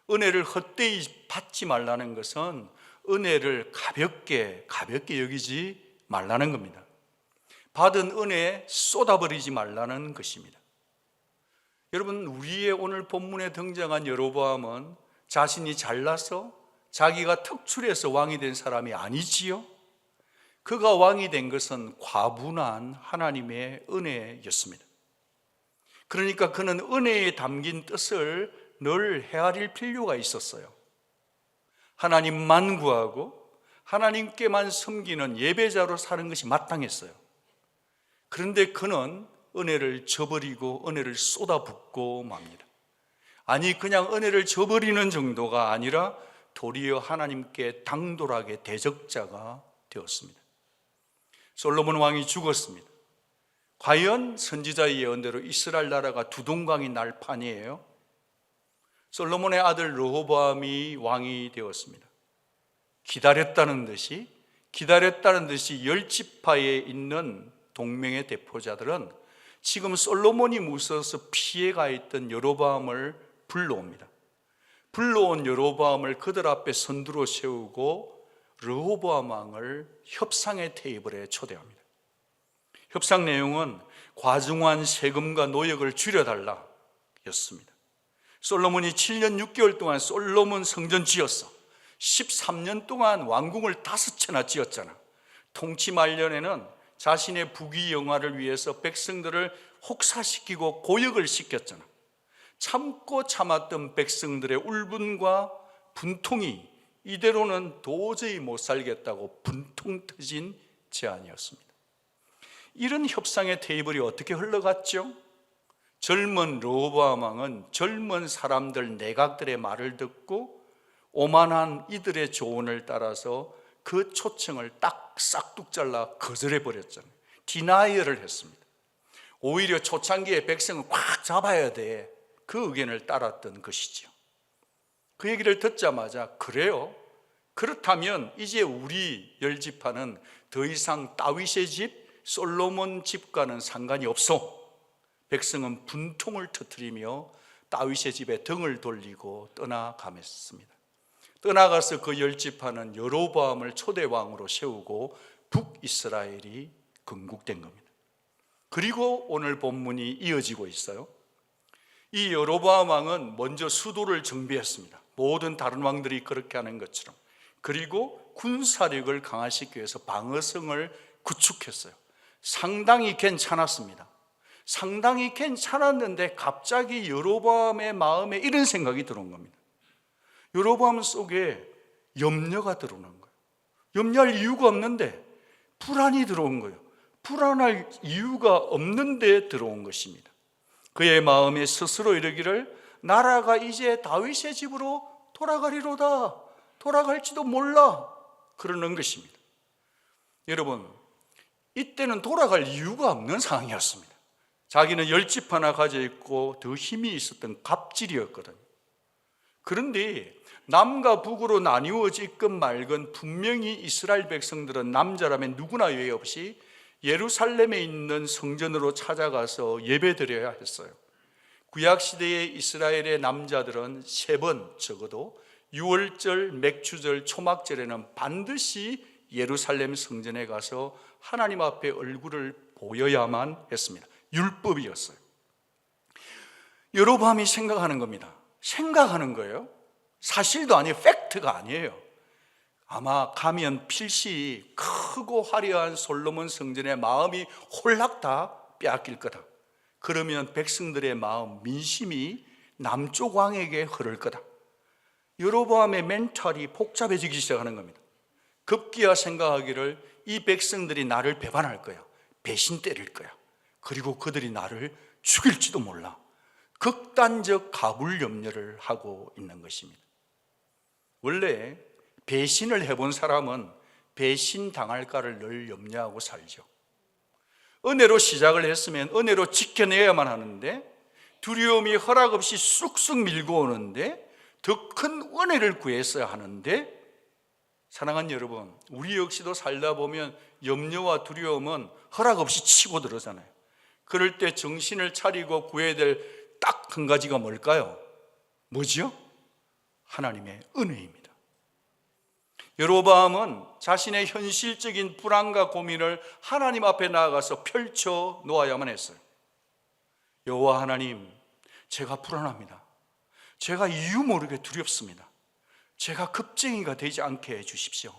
은혜를 헛되이 받지 말라는 것은 은혜를 가볍게 여기지 말라는 겁니다. 받은 은혜에 쏟아버리지 말라는 것입니다. 여러분, 우리의 오늘 본문에 등장한 여로보암은 자신이 잘나서 자기가 특출해서 왕이 된 사람이 아니지요. 그가 왕이 된 것은 과분한 하나님의 은혜였습니다. 그러니까 그는 은혜에 담긴 뜻을 늘 헤아릴 필요가 있었어요. 하나님만 구하고 하나님께만 섬기는 예배자로 사는 것이 마땅했어요. 그런데 그는 은혜를 저버리고 은혜를 쏟아붓고 맙니다. 아니, 그냥 은혜를 저버리는 정도가 아니라 도리어 하나님께 당돌하게 대적자가 되었습니다. 솔로몬 왕이 죽었습니다. 과연 선지자의 예언대로 이스라엘 나라가 두동강이 날 판이에요? 솔로몬의 아들 르호보암이 왕이 되었습니다. 기다렸다는 듯이 열 지파에 있는 동맹의 대표자들은 지금 솔로몬이 무서워서 피해가 있던 여로보암을 불러옵니다. 불러온 여로보암을 그들 앞에 선두로 세우고 르호보암 왕을 협상의 테이블에 초대합니다. 협상 내용은 과중한 세금과 노역을 줄여달라 였습니다. 솔로몬이 7년 6개월 동안 솔로몬 성전 지었어. 13년 동안 왕궁을 5채나 지었잖아. 통치 말년에는 자신의 부귀 영화를 위해서 백성들을 혹사시키고 고역을 시켰잖아. 참고 참았던 백성들의 울분과 분통이 이대로는 도저히 못 살겠다고 분통 터진 제안이었습니다. 이런 협상의 테이블이 어떻게 흘러갔죠? 젊은 르호보암 왕은 젊은 사람들 내각들의 말을 듣고 오만한 이들의 조언을 따라서 그 초청을 딱 싹둑 잘라 거절해 버렸잖아요. 디나이얼을 했습니다. 오히려 초창기에 백성을 꽉 잡아야 돼, 그 의견을 따랐던 것이죠. 그 얘기를 듣자마자 그래요? 그렇다면 이제 우리 열 지파는 더 이상 다윗의 집, 솔로몬 집과는 상관이 없어. 백성은 분통을 터뜨리며 다윗의 집에 등을 돌리고 떠나가mes습니다. 떠나가서 그 10지파는 여로보암을 초대왕으로 세우고 북이스라엘이 건국된 겁니다. 그리고 오늘 본문이 이어지고 있어요. 이 여로보암 왕은 먼저 수도를 정비했습니다. 모든 다른 왕들이 그렇게 하는 것처럼. 그리고 군사력을 강화시키기 위해서 방어성을 구축했어요. 상당히 괜찮았습니다. 상당히 괜찮았는데 갑자기 여로보암의 마음에 이런 생각이 들어온 겁니다. 여로보암 속에 염려가 들어오는 거예요. 염려할 이유가 없는데 불안이 들어온 거예요. 불안할 이유가 없는데 들어온 것입니다. 그의 마음에 스스로 이르기를 나라가 이제 다윗의 집으로 돌아가리로다. 돌아갈지도 몰라. 그러는 것입니다. 여러분, 이때는 돌아갈 이유가 없는 상황이었습니다. 자기는 10집 하나 가져 있고 더 힘이 있었던 갑질이었거든요. 그런데 남과 북으로 나뉘어지건 말건 분명히 이스라엘 백성들은 남자라면 누구나 예외 없이 예루살렘에 있는 성전으로 찾아가서 예배드려야 했어요. 구약시대의 이스라엘의 남자들은 3번 적어도 유월절, 맥추절, 초막절에는 반드시 예루살렘 성전에 가서 하나님 앞에 얼굴을 보여야만 했습니다. 율법이었어요. 여로보암이 생각하는 겁니다. 생각하는 거예요. 사실도 아니에요. 팩트가 아니에요. 아마 가면 필시 크고 화려한 솔로몬 성전의 마음이 홀락 다 빼앗길 거다. 그러면 백성들의 마음, 민심이 남쪽 왕에게 흐를 거다. 여로보암의 멘탈이 복잡해지기 시작하는 겁니다. 급기야 생각하기를 이 백성들이 나를 배반할 거야. 배신 때릴 거야. 그리고 그들이 나를 죽일지도 몰라. 극단적 가불 염려를 하고 있는 것입니다. 원래 배신을 해본 사람은 배신당할까를 늘 염려하고 살죠. 은혜로 시작을 했으면 은혜로 지켜내야만 하는데 두려움이 허락 없이 쑥쑥 밀고 오는데 더 큰 은혜를 구했어야 하는데, 사랑하는 여러분, 우리 역시도 살다 보면 염려와 두려움은 허락 없이 치고 들어오잖아요. 그럴 때 정신을 차리고 구해야 될 딱 한 가지가 뭘까요? 뭐죠? 하나님의 은혜입니다. 여로보암은 자신의 현실적인 불안과 고민을 하나님 앞에 나아가서 펼쳐 놓아야만 했어요. 여호와 하나님, 제가 불안합니다. 제가 이유 모르게 두렵습니다. 제가 급쟁이가 되지 않게 해주십시오.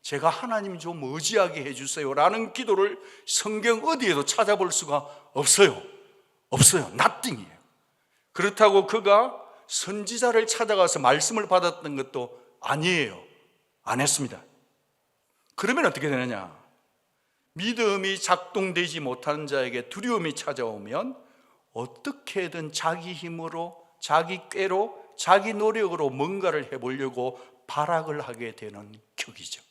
제가 하나님 좀 의지하게 해주세요 라는 기도를 성경 어디에도 찾아볼 수가 없어요. nothing이에요. 그렇다고 그가 선지자를 찾아가서 말씀을 받았던 것도 아니에요. 안 했습니다. 그러면 어떻게 되느냐? 믿음이 작동되지 못하는 자에게 두려움이 찾아오면 어떻게든 자기 힘으로, 자기 꾀로, 자기 노력으로 뭔가를 해보려고 발악을 하게 되는 격이죠.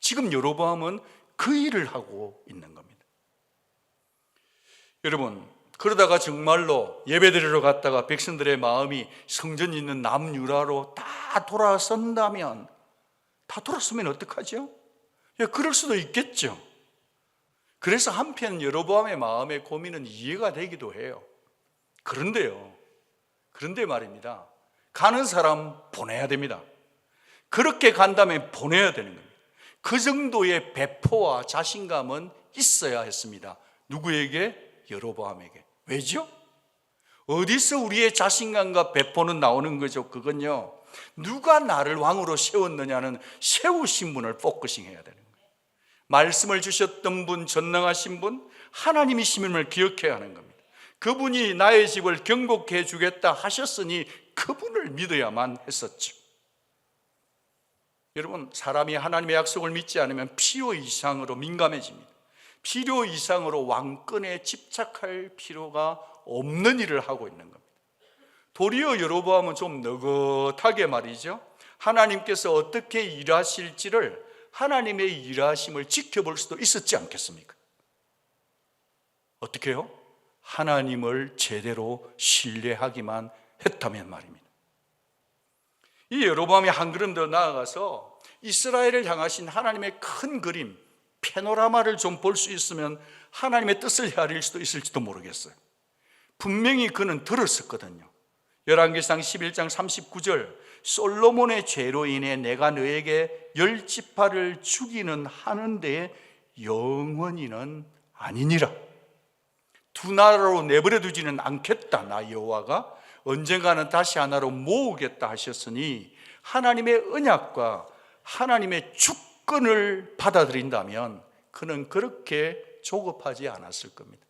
지금 여로보암은 그 일을 하고 있는 겁니다. 여러분, 그러다가 정말로 예배드리러 갔다가 백성들의 마음이 성전 있는 남유라로 다 돌아섰다면, 다 돌았으면 어떡하죠? 그럴 수도 있겠죠. 그래서 한편 여로보암의 마음의 고민은 이해가 되기도 해요. 그런데 말입니다. 가는 사람 보내야 됩니다. 그렇게 간다면 보내야 되는 겁니다. 그 정도의 배포와 자신감은 있어야 했습니다. 누구에게? 여로보암에게. 왜죠? 어디서 우리의 자신감과 배포는 나오는 거죠? 그건요, 누가 나를 왕으로 세웠느냐는 세우신 분을 포커싱해야 되는 거예요. 말씀을 주셨던 분, 전능하신 분, 하나님이심을 기억해야 하는 겁니다. 그분이 나의 집을 경복해 주겠다 하셨으니 그분을 믿어야만 했었죠. 여러분, 사람이 하나님의 약속을 믿지 않으면 필요 이상으로 민감해집니다. 필요 이상으로 왕권에 집착할 필요가 없는 일을 하고 있는 겁니다. 도리어 여로보암은 좀 느긋하게 말이죠, 하나님께서 어떻게 일하실지를, 하나님의 일하심을 지켜볼 수도 있었지 않겠습니까? 어떻게 해요? 하나님을 제대로 신뢰하기만 했다면 말입니다. 이 여로보암이 한 걸음 더 나아가서 이스라엘을 향하신 하나님의 큰 그림, 패노라마를 좀 볼 수 있으면 하나님의 뜻을 헤아릴 수도 있을지도 모르겠어요. 분명히 그는 들었었거든요. 열왕기상 11장 39절 솔로몬의 죄로 인해 내가 너에게 10지파를 주기는 하는데 영원히는 아니니라. 두 나라로 내버려 두지는 않겠다. 나 여호와가 언젠가는 다시 하나로 모으겠다 하셨으니 하나님의 언약과 하나님의 주권을 받아들인다면 그는 그렇게 조급하지 않았을 겁니다.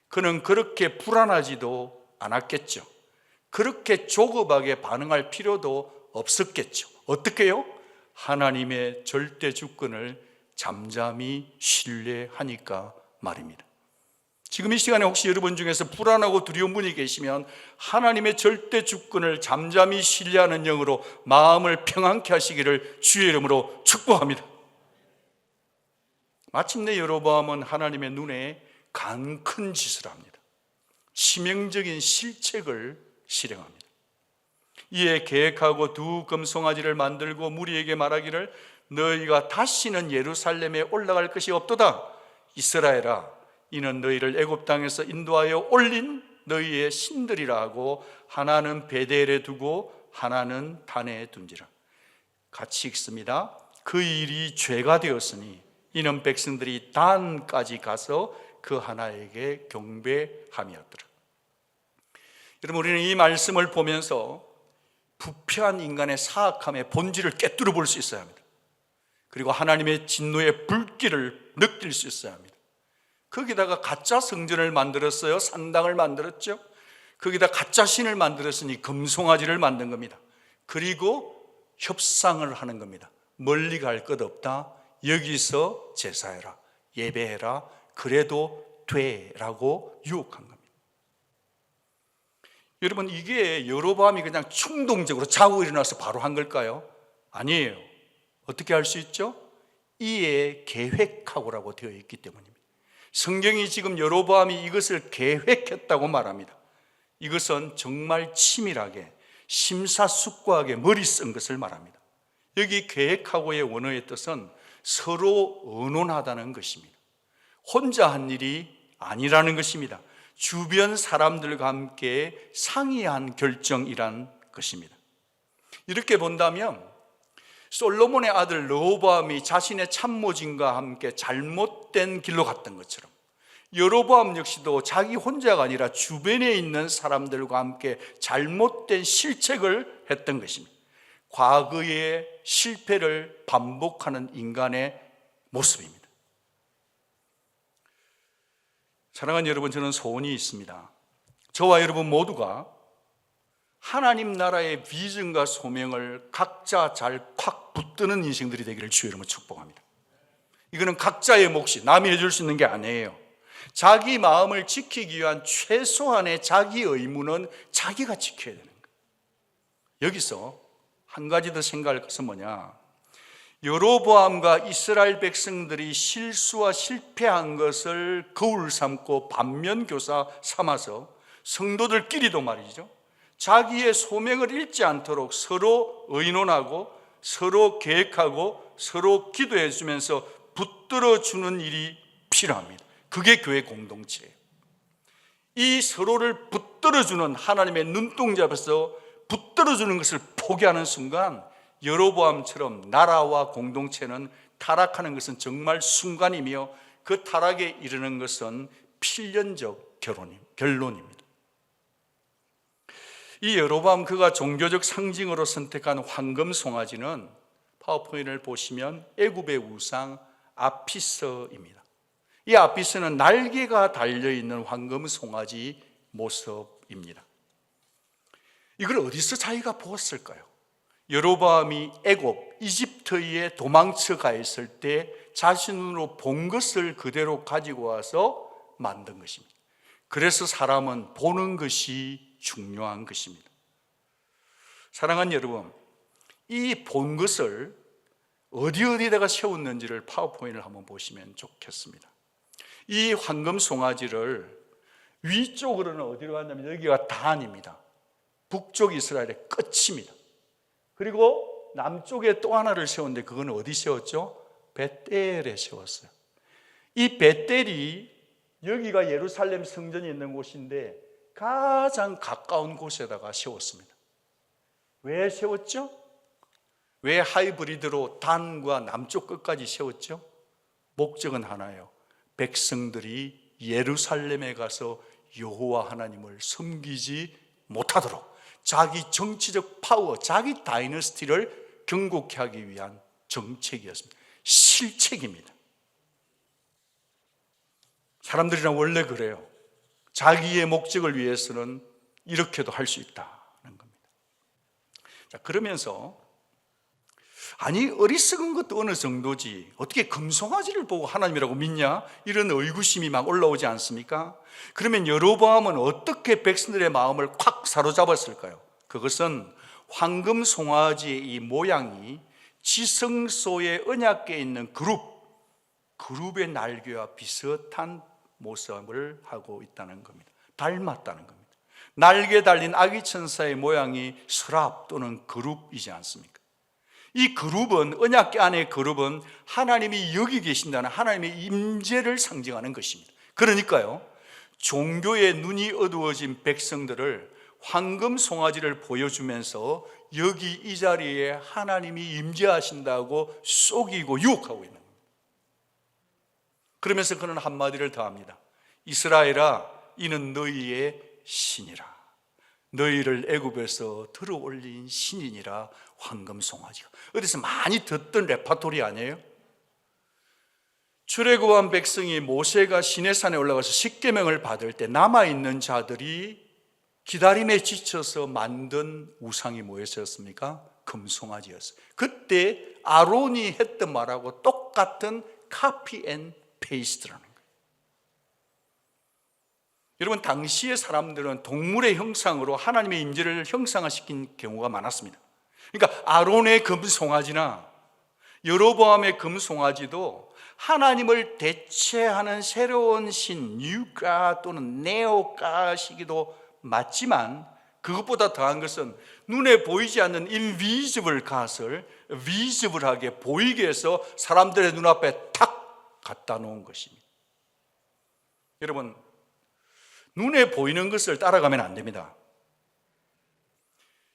그는 그렇게 불안하지도 않았겠죠. 그렇게 조급하게 반응할 필요도 없었겠죠. 어떻게요? 하나님의 절대 주권을 잠잠히 신뢰하니까 말입니다. 지금 이 시간에 혹시 여러분 중에서 불안하고 두려운 분이 계시면 하나님의 절대 주권을 잠잠히 신뢰하는 영으로 마음을 평안케 하시기를 주의 이름으로 축복합니다. 마침내 여로보암은 하나님의 눈에 간 큰 짓을 합니다. 치명적인 실책을 실행합니다. 이에 계획하고 두 금송아지를 만들고 무리에게 말하기를 너희가 다시는 예루살렘에 올라갈 것이 없도다. 이스라엘아, 이는 너희를 애굽 땅에서 인도하여 올린 너희의 신들이라 하고 하나는 베델에 두고 하나는 단에 둔지라. 같이 읽습니다. 그 일이 죄가 되었으니 이는 백성들이 단까지 가서 그 하나에게 경배함이었더라. 여러분, 우리는 이 말씀을 보면서 부패한 인간의 사악함의 본질을 꿰뚫어 볼 수 있어야 합니다. 그리고 하나님의 진노의 불길을 느낄 수 있어야 합니다. 거기다가 가짜 성전을 만들었어요. 산당을 만들었죠. 거기다 가짜 신을 만들었으니 금송아지를 만든 겁니다. 그리고 협상을 하는 겁니다. 멀리 갈 것 없다. 여기서 제사해라, 예배해라, 그래도 돼라고 유혹한 겁니다. 여러분, 이게 여로보암이 그냥 충동적으로 자고 일어나서 바로 한 걸까요? 아니에요. 어떻게 할 수 있죠? 이에 계획하고라고 되어 있기 때문입니다. 성경이 지금 여로보암이 이것을 계획했다고 말합니다. 이것은 정말 치밀하게 심사숙고하게 머리 쓴 것을 말합니다. 여기 계획하고의 원어의 뜻은 서로 의논하다는 것입니다. 혼자 한 일이 아니라는 것입니다. 주변 사람들과 함께 상의한 결정이란 것입니다. 이렇게 본다면 솔로몬의 아들 르호보암이 자신의 참모진과 함께 잘못된 길로 갔던 것처럼 여로보암 역시도 자기 혼자가 아니라 주변에 있는 사람들과 함께 잘못된 실책을 했던 것입니다. 과거의 실패를 반복하는 인간의 모습입니다. 사랑하는 여러분, 저는 소원이 있습니다. 저와 여러분 모두가 하나님 나라의 비전과 소명을 각자 잘 콱 붙드는 인생들이 되기를 주의 이름으로 축복합니다. 이거는 각자의 몫이 남이 해줄 수 있는 게 아니에요. 자기 마음을 지키기 위한 최소한의 자기 의무는 자기가 지켜야 되는 거예요. 여기서 한 가지 더 생각할 것은 뭐냐? 여로보암과 이스라엘 백성들이 실수와 실패한 것을 거울 삼고 반면교사 삼아서 성도들끼리도 말이죠, 자기의 소명을 잃지 않도록 서로 의논하고 서로 계획하고 서로 기도해 주면서 붙들어주는 일이 필요합니다. 그게 교회 공동체예요. 이 서로를 붙들어주는 하나님의 눈동자 앞에서 붙들어주는 것을 포기하는 순간 여로보암처럼 나라와 공동체는 타락하는 것은 정말 순간이며 그 타락에 이르는 것은 필연적 결론입니다. 이 여로보암 그가 종교적 상징으로 선택한 황금 송아지는 파워포인트를 보시면 애굽의 우상 아피스입니다. 이 아피스는 날개가 달려있는 황금 송아지 모습입니다. 이걸 어디서 자기가 보았을까요? 여로보암이 애굽, 이집트에 도망쳐 가 있을 때 자신으로 본 것을 그대로 가지고 와서 만든 것입니다. 그래서 사람은 보는 것이 중요한 것입니다. 사랑하는 여러분, 이 본 것을 어디에다가 세웠는지를 파워포인트를 한번 보시면 좋겠습니다. 이 황금 송아지를 위쪽으로는 어디로 갔냐면 여기가 단입니다. 북쪽 이스라엘의 끝입니다. 그리고 남쪽에 또 하나를 세웠는데 그건 어디 세웠죠? 벳델에 세웠어요. 이 벳델이 여기가 예루살렘 성전이 있는 곳인데 가장 가까운 곳에다가 세웠습니다. 왜 세웠죠? 왜 하이브리드로 단과 남쪽 끝까지 세웠죠? 목적은 하나예요. 백성들이 예루살렘에 가서 여호와 하나님을 섬기지 못하도록 자기 정치적 파워, 자기 다이너스티를 경고케 하기 위한 정책이었습니다. 실책입니다. 사람들이란 원래 그래요. 자기의 목적을 위해서는 이렇게도 할 수 있다는 겁니다. 자, 그러면서 아니 어리석은 것도 어느 정도지 어떻게 금송아지를 보고 하나님이라고 믿냐? 이런 의구심이 막 올라오지 않습니까? 그러면 여로보암은 어떻게 백성들의 마음을 콱 사로잡았을까요? 그것은 황금 송아지의 이 모양이 지성소의 언약궤에 있는 그룹의 날개와 비슷한 모습을 하고 있다는 겁니다. 닮았다는 겁니다. 날개 달린 아기 천사의 모양이 서랍 또는 그룹이지 않습니까? 이 그룹은, 언약궤 안의 그룹은 하나님이 여기 계신다는 하나님의 임재를 상징하는 것입니다. 그러니까요, 종교의 눈이 어두워진 백성들을 황금 송아지를 보여주면서 여기 이 자리에 하나님이 임재하신다고 속이고 유혹하고 있는 겁니다. 그러면서 그는 한마디를 더합니다. 이스라엘아, 이는 너희의 신이라. 너희를 애굽에서 들어올린 신이니라. 황금 송아지가. 어디서 많이 듣던 레파토리 아니에요? 출애굽한 백성이 모세가 시내산에 올라가서 십계명을 받을 때 남아있는 자들이 기다림에 지쳐서 만든 우상이 뭐였습니까? 금송아지였어요. 그때 아론이 했던 말하고 똑같은 카피 앤 페이스트라는 거예요. 여러분, 당시의 사람들은 동물의 형상으로 하나님의 임재를 형상화시킨 경우가 많았습니다. 그러니까 아론의 금송아지나 여로보암의 금송아지도 하나님을 대체하는 새로운 신, 뉴가 또는 네오가시기도 맞지만 그것보다 더한 것은 눈에 보이지 않는 인비지블 갓을 비지블하게 보이게 해서 사람들의 눈앞에 탁 갖다 놓은 것입니다. 여러분, 눈에 보이는 것을 따라가면 안 됩니다.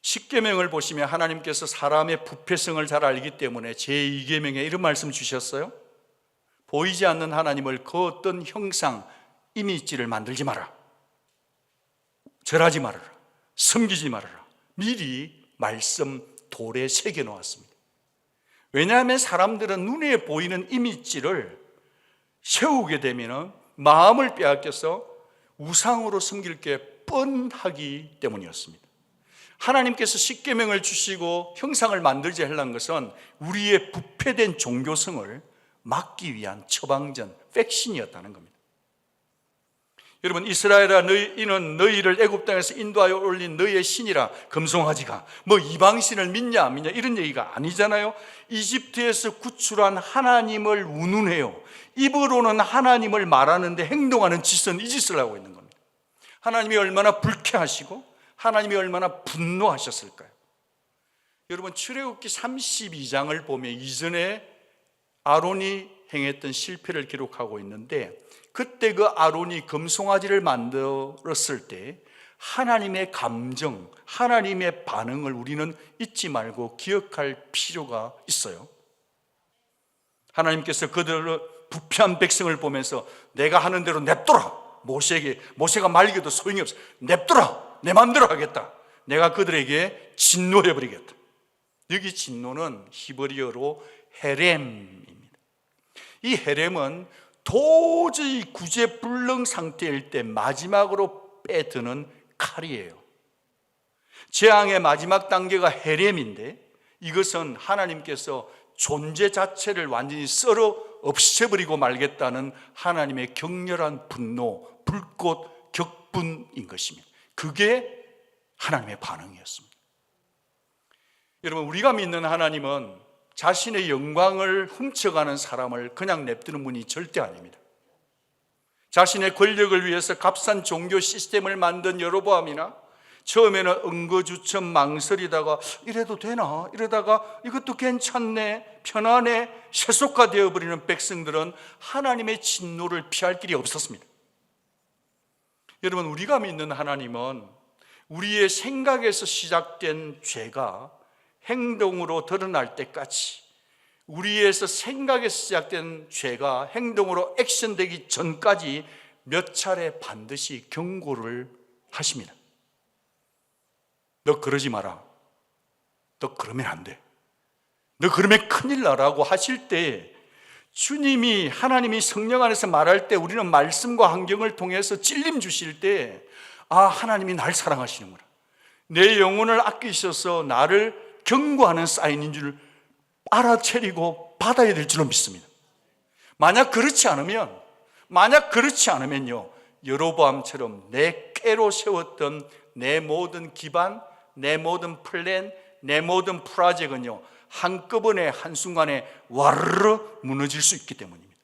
십계명을 보시면 하나님께서 사람의 부패성을 잘 알기 때문에 제2계명에 이런 말씀 주셨어요. 보이지 않는 하나님을 그 어떤 형상, 이미지를 만들지 마라. 절하지 말아라. 섬기지 말아라. 미리 말씀 돌에 새겨 놓았습니다. 왜냐하면 사람들은 눈에 보이는 이미지를 세우게 되면 마음을 빼앗겨서 우상으로 섬길 게 뻔하기 때문이었습니다. 하나님께서 십계명을 주시고 형상을 만들지 하려는 것은 우리의 부패된 종교성을 막기 위한 처방전, 백신이었다는 겁니다. 여러분, 이스라엘아, 이는 너희를 애굽 땅에서 인도하여 올린 너희의 신이라. 금송아지가 뭐 이방신을 믿냐 안 믿냐 이런 얘기가 아니잖아요. 이집트에서 구출한 하나님을 운운해요. 입으로는 하나님을 말하는데 행동하는 짓은 이 짓을 하고 있는 겁니다. 하나님이 얼마나 불쾌하시고 하나님이 얼마나 분노하셨을까요? 여러분, 출애굽기 32장을 보면 이전에 아론이 행했던 실패를 기록하고 있는데, 그때 그 아론이 금송아지를 만들었을 때 하나님의 감정, 하나님의 반응을 우리는 잊지 말고 기억할 필요가 있어요. 하나님께서 그들을 부패한 백성을 보면서 내가 하는 대로 냅둬라. 모세가 말기도 소용이 없어. 냅둬라. 내 마음대로 하겠다. 내가 그들에게 진노해버리겠다. 여기 진노는 히브리어로 헤렘입니다. 이 헤렘은 도저히 구제불능 상태일 때 마지막으로 빼드는 칼이에요. 재앙의 마지막 단계가 헤렘인데, 이것은 하나님께서 존재 자체를 완전히 썰어 없애버리고 말겠다는 하나님의 격렬한 분노, 불꽃, 격분인 것입니다. 그게 하나님의 반응이었습니다. 여러분, 우리가 믿는 하나님은 자신의 영광을 훔쳐가는 사람을 그냥 냅두는 분이 절대 아닙니다. 자신의 권력을 위해서 값싼 종교 시스템을 만든 여로보암이나 처음에는 응거주천 망설이다가 이래도 되나? 이러다가 이것도 괜찮네, 편안해, 세속화 되어버리는 백성들은 하나님의 진노를 피할 길이 없었습니다. 여러분, 우리가 믿는 하나님은 우리의 생각에서 시작된 죄가 행동으로 드러날 때까지, 우리에서 생각에서 시작된 죄가 행동으로 액션되기 전까지 몇 차례 반드시 경고를 하십니다. 너 그러지 마라. 너 그러면 안 돼. 너 그러면 큰일 나라고 하실 때, 주님이, 하나님이 성령 안에서 말할 때 우리는 말씀과 환경을 통해서 찔림 주실 때, 아, 하나님이 날 사랑하시는구나, 내 영혼을 아끼셔서 나를 경고하는 사인인 줄 알아차리고 받아야 될 줄로 믿습니다. 만약 그렇지 않으면요, 여로보암처럼 내 꾀로 세웠던 내 모든 기반, 내 모든 플랜, 내 모든 프로젝트는요, 한꺼번에 한순간에 와르르 무너질 수 있기 때문입니다.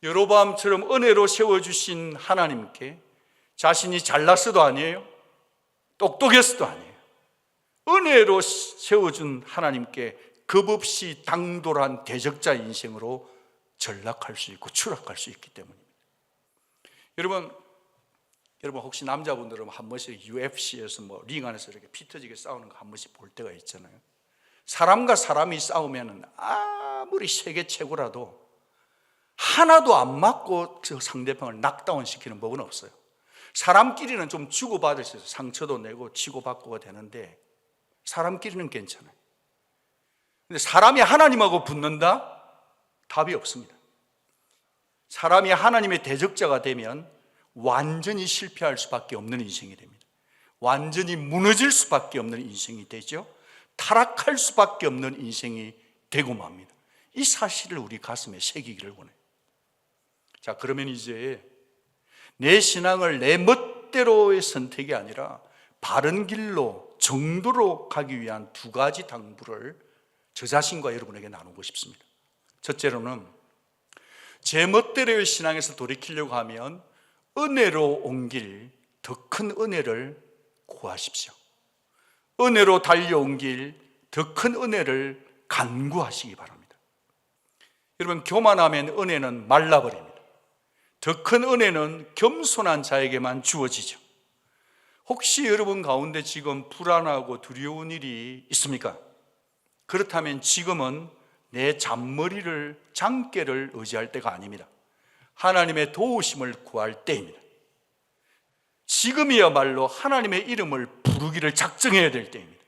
여로보암처럼 은혜로 세워주신 하나님께 자신이 잘났어도 아니에요, 똑똑했어도 아니에요. 은혜로 세워준 하나님께 겁없이 당돌한 대적자 인생으로 전락할 수 있고 추락할 수 있기 때문입니다. 여러분 혹시 남자분들은 한 번씩 UFC에서 링 안에서 이렇게 피 터지게 싸우는 거 한 번씩 볼 때가 있잖아요. 사람과 사람이 싸우면 아무리 세계 최고라도 하나도 안 맞고 저 상대방을 낙다운 시키는 법은 없어요. 사람끼리는 좀 주고받을 수 있어요. 상처도 내고 치고받고가 되는데 사람끼리는 괜찮아요. 근데 사람이 하나님하고 붙는다? 답이 없습니다. 사람이 하나님의 대적자가 되면 완전히 실패할 수밖에 없는 인생이 됩니다. 완전히 무너질 수밖에 없는 인생이 되죠. 타락할 수밖에 없는 인생이 되고 맙니다. 이 사실을 우리 가슴에 새기기를 원해요. 자, 그러면 이제 내 신앙을 내 멋대로의 선택이 아니라 바른 길로, 정도로 가기 위한 두 가지 당부를 저 자신과 여러분에게 나누고 싶습니다. 첫째로는 제 멋대로의 신앙에서 돌이키려고 하면 은혜로 온 길, 더 큰 은혜를 구하십시오. 은혜로 달려온 길, 더 큰 은혜를 간구하시기 바랍니다. 여러분, 교만하면 은혜는 말라버립니다. 더 큰 은혜는 겸손한 자에게만 주어지죠. 혹시 여러분 가운데 지금 불안하고 두려운 일이 있습니까? 그렇다면 지금은 내 잔머리를, 장깨를 의지할 때가 아닙니다. 하나님의 도우심을 구할 때입니다. 지금이야말로 하나님의 이름을 부르기를 작정해야 될 때입니다.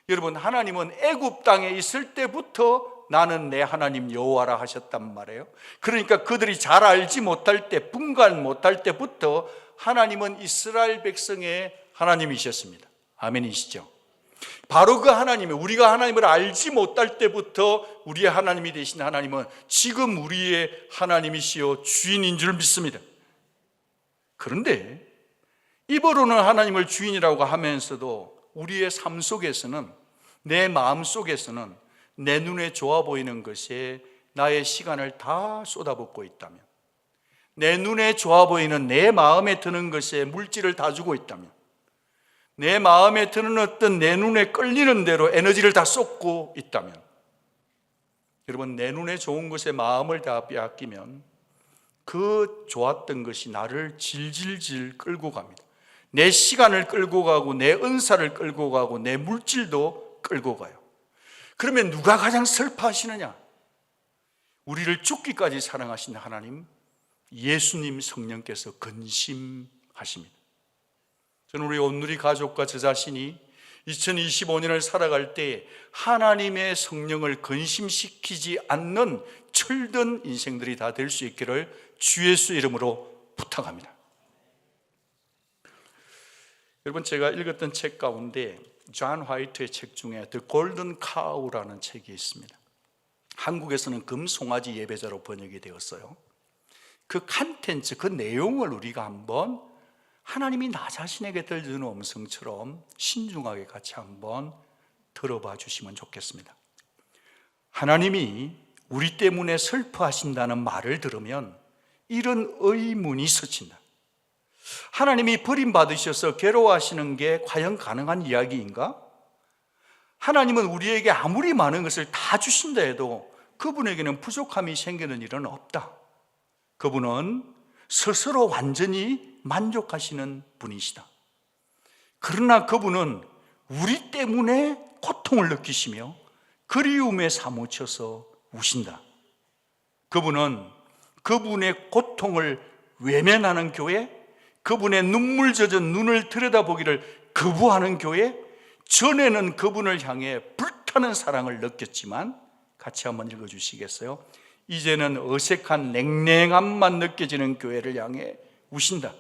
여러분, 하나님은 애굽 땅에 있을 때부터 나는 내 하나님 여호와라 하셨단 말이에요. 그러니까 그들이 잘 알지 못할 때, 분간 못할 때부터 하나님은 이스라엘 백성의 하나님이셨습니다. 아멘이시죠? 바로 그 하나님이, 우리가 하나님을 알지 못할 때부터 우리의 하나님이 되신 하나님은 지금 우리의 하나님이시요 주인인 줄 믿습니다. 그런데 입으로는 하나님을 주인이라고 하면서도 우리의 삶 속에서는, 내 마음 속에서는 내 눈에 좋아 보이는 것에 나의 시간을 다 쏟아붓고 있다면, 내 눈에 좋아 보이는, 내 마음에 드는 것에 물질을 다 주고 있다면, 내 마음에 드는 어떤 내 눈에 끌리는 대로 에너지를 다 쏟고 있다면, 여러분, 내 눈에 좋은 것에 마음을 다 빼앗기면 그 좋았던 것이 나를 질질질 끌고 갑니다. 내 시간을 끌고 가고, 내 은사를 끌고 가고, 내 물질도 끌고 가요. 그러면 누가 가장 슬퍼하시느냐? 우리를 죽기까지 사랑하신 하나님, 예수님 성령께서 근심하십니다. 저는 우리 온누리 가족과 저 자신이 2025년을 살아갈 때 하나님의 성령을 근심시키지 않는 철든 인생들이 다 될 수 있기를 주 예수 이름으로 부탁합니다. 여러분, 제가 읽었던 책 가운데 존 화이트의 책 중에 The Golden Cow라는 책이 있습니다. 한국에서는 금송아지 예배자로 번역이 되었어요. 그 컨텐츠, 그 내용을 우리가 한번 하나님이 나 자신에게 들려주는 음성처럼 신중하게 같이 한번 들어봐 주시면 좋겠습니다. 하나님이 우리 때문에 슬퍼하신다는 말을 들으면 이런 의문이 스친다. 하나님이 버림받으셔서 괴로워하시는 게 과연 가능한 이야기인가? 하나님은 우리에게 아무리 많은 것을 다 주신다 해도 그분에게는 부족함이 생기는 일은 없다. 그분은 스스로 완전히 만족하시는 분이시다. 그러나 그분은 우리 때문에 고통을 느끼시며 그리움에 사무쳐서 우신다. 그분은 그분의 고통을 외면하는 교회, 그분의 눈물 젖은 눈을 들여다보기를 거부하는 교회, 전에는 그분을 향해 불타는 사랑을 느꼈지만, 같이 한번 읽어주시겠어요? 이제는 어색한 냉랭함만 느껴지는 교회를 향해 우신다.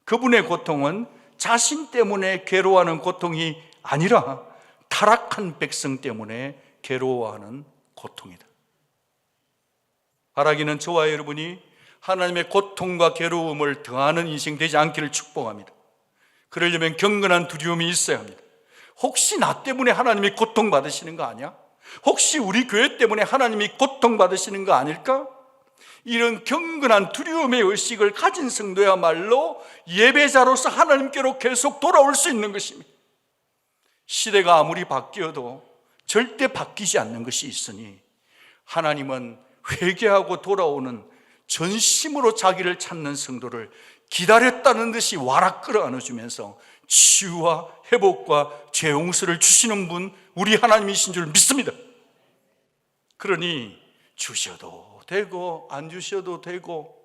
그분의 고통은 자신 때문에 괴로워하는 고통이 아니라 타락한 백성 때문에 괴로워하는 고통이다. 바라기는 저와 여러분이 하나님의 고통과 괴로움을 더하는 인생 되지 않기를 축복합니다. 그러려면 경건한 두려움이 있어야 합니다. 혹시 나 때문에 하나님이 고통받으시는 거 아니야? 혹시 우리 교회 때문에 하나님이 고통받으시는 거 아닐까? 이런 경건한 두려움의 의식을 가진 성도야말로 예배자로서 하나님께로 계속 돌아올 수 있는 것입니다. 시대가 아무리 바뀌어도 절대 바뀌지 않는 것이 있으니 하나님은 회개하고 돌아오는 전심으로 자기를 찾는 성도를 기다렸다는 듯이 와락 끌어안아주면서 치유와 회복과 죄 용서를 주시는 분, 우리 하나님이신 줄 믿습니다. 그러니 주셔도 되고 안 주셔도 되고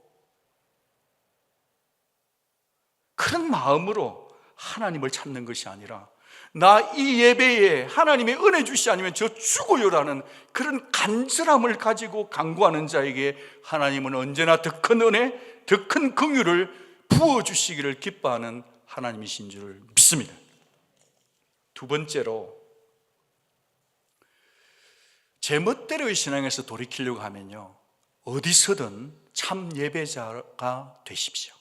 그런 마음으로 하나님을 찾는 것이 아니라 나 이 예배에 하나님의 은혜 주시 아니면 저 죽어요라는 그런 간절함을 가지고 간구하는 자에게 하나님은 언제나 더 큰 은혜, 더 큰 긍휼을 부어주시기를 기뻐하는 하나님이신 줄 믿습니다. 두 번째로, 제 멋대로의 신앙에서 돌이키려고 하면요, 어디서든 참 예배자가 되십시오.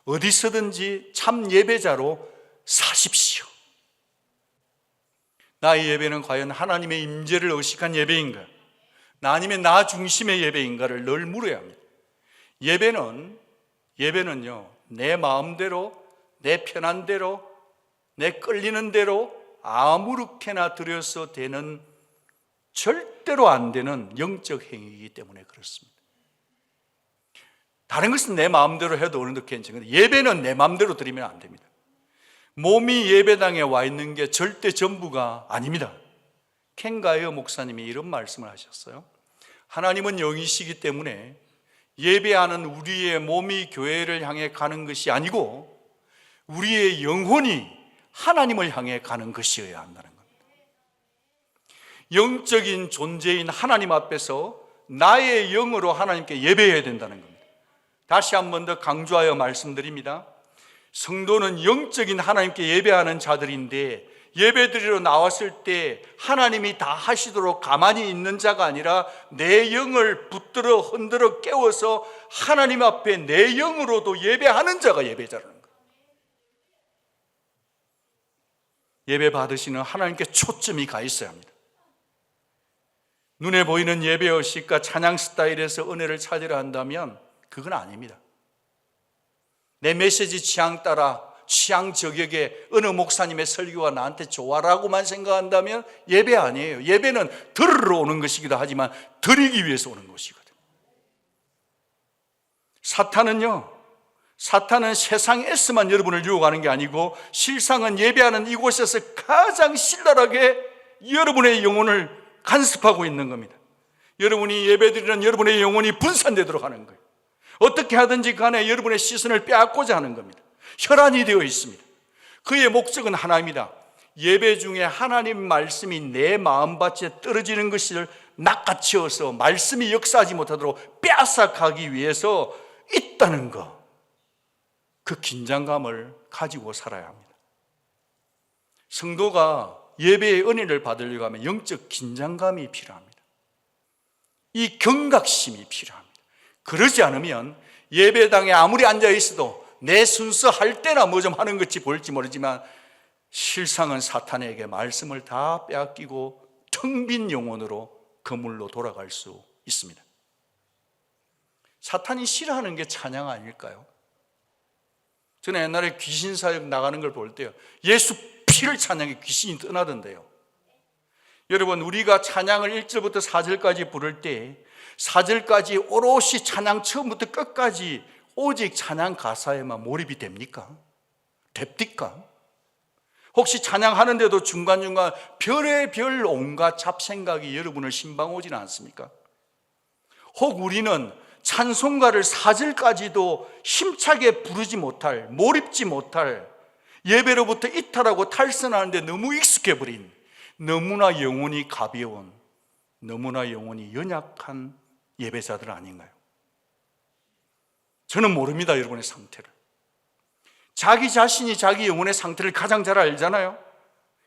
어디서든지 참 예배자로 사십시오. 나의 예배는 과연 하나님의 임재를 의식한 예배인가? 나 아니면 나 중심의 예배인가를 늘 물어야 합니다. 예배는요, 내 마음대로, 내 편한 대로, 내 끌리는 대로 아무렇게나 드려서 되는, 절대로 안 되는 영적 행위이기 때문에 그렇습니다. 다른 것은 내 마음대로 해도 어느 정도 괜찮은데 예배는 내 마음대로 드리면 안 됩니다. 몸이 예배당에 와 있는 게 절대 전부가 아닙니다. 켄 가이어 목사님이 이런 말씀을 하셨어요. 하나님은 영이시기 때문에 예배하는 우리의 몸이 교회를 향해 가는 것이 아니고 우리의 영혼이 하나님을 향해 가는 것이어야 한다는 겁니다. 영적인 존재인 하나님 앞에서 나의 영으로 하나님께 예배해야 된다는 겁니다. 다시 한 번 더 강조하여 말씀드립니다. 성도는 영적인 하나님께 예배하는 자들인데 예배드리러 나왔을 때 하나님이 다 하시도록 가만히 있는 자가 아니라 내 영을 붙들어 흔들어 깨워서 하나님 앞에 내 영으로도 예배하는 자가 예배자라는 거예요. 예배 받으시는 하나님께 초점이 가 있어야 합니다. 눈에 보이는 예배 의식과 찬양 스타일에서 은혜를 찾으려 한다면 그건 아닙니다. 내 메시지 취향 따라 취향 저격에 어느 목사님의 설교가 나한테 좋아라고만 생각한다면 예배 아니에요. 예배는 들으러 오는 것이기도 하지만 드리기 위해서 오는 것이거든요. 사탄은 세상에서만 여러분을 유혹하는 게 아니고 실상은 예배하는 이곳에서 가장 신랄하게 여러분의 영혼을 간섭하고 있는 겁니다. 여러분이 예배드리는 여러분의 영혼이 분산되도록 하는 거예요. 어떻게 하든지 간에 여러분의 시선을 빼앗고자 하는 겁니다. 혈안이 되어 있습니다. 그의 목적은 하나입니다. 예배 중에 하나님 말씀이 내 마음밭에 떨어지는 것을 낚아채어서 말씀이 역사하지 못하도록 빼앗아가기 위해서 있다는 것, 그 긴장감을 가지고 살아야 합니다. 성도가 예배의 은혜를 받으려고 하면 영적 긴장감이 필요합니다. 이 경각심이 필요합니다. 그러지 않으면 예배당에 아무리 앉아 있어도 내 순서 할 때나 뭐 좀 하는 것이 볼지 모르지만 실상은 사탄에게 말씀을 다 빼앗기고 텅 빈 영혼으로 그물로 돌아갈 수 있습니다. 사탄이 싫어하는 게 찬양 아닐까요? 저는 옛날에 귀신 사역 나가는 걸 볼 때요, 예수 피를 찬양해 귀신이 떠나던데요. 여러분, 우리가 찬양을 1절부터 4절까지 부를 때 4절까지 오롯이 찬양 처음부터 끝까지 오직 찬양 가사에만 몰입이 됩니까? 됩니까? 혹시 찬양하는데도 중간중간 별의별 온갖 잡생각이 여러분을 신방오지는 않습니까? 혹 우리는 찬송가를 4절까지도 힘차게 부르지 못할, 몰입지 못할, 예배로부터 이탈하고 탈선하는데 너무 익숙해버린, 너무나 영혼이 가벼운, 너무나 영혼이 연약한 예배자들 아닌가요? 저는 모릅니다, 여러분의 상태를. 자기 자신이 자기 영혼의 상태를 가장 잘 알잖아요.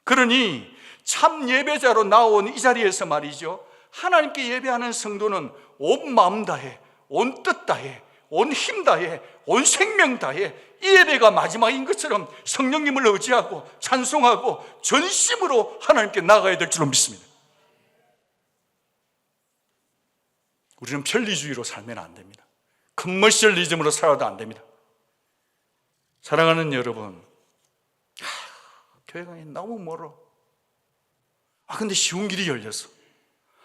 그러니 참 예배자로 나온 이 자리에서 말이죠, 하나님께 예배하는 성도는 온 마음 다해, 온 뜻 다해, 온 힘 다해, 온 생명 다해 이 예배가 마지막인 것처럼 성령님을 의지하고 찬송하고 전심으로 하나님께 나아가야 될 줄로 믿습니다. 우리는 편리주의로 살면 안 됩니다. 커머셜리즘으로 살아도 안 됩니다. 사랑하는 여러분, 교회가 너무 멀어. 근데 쉬운 길이 열렸어.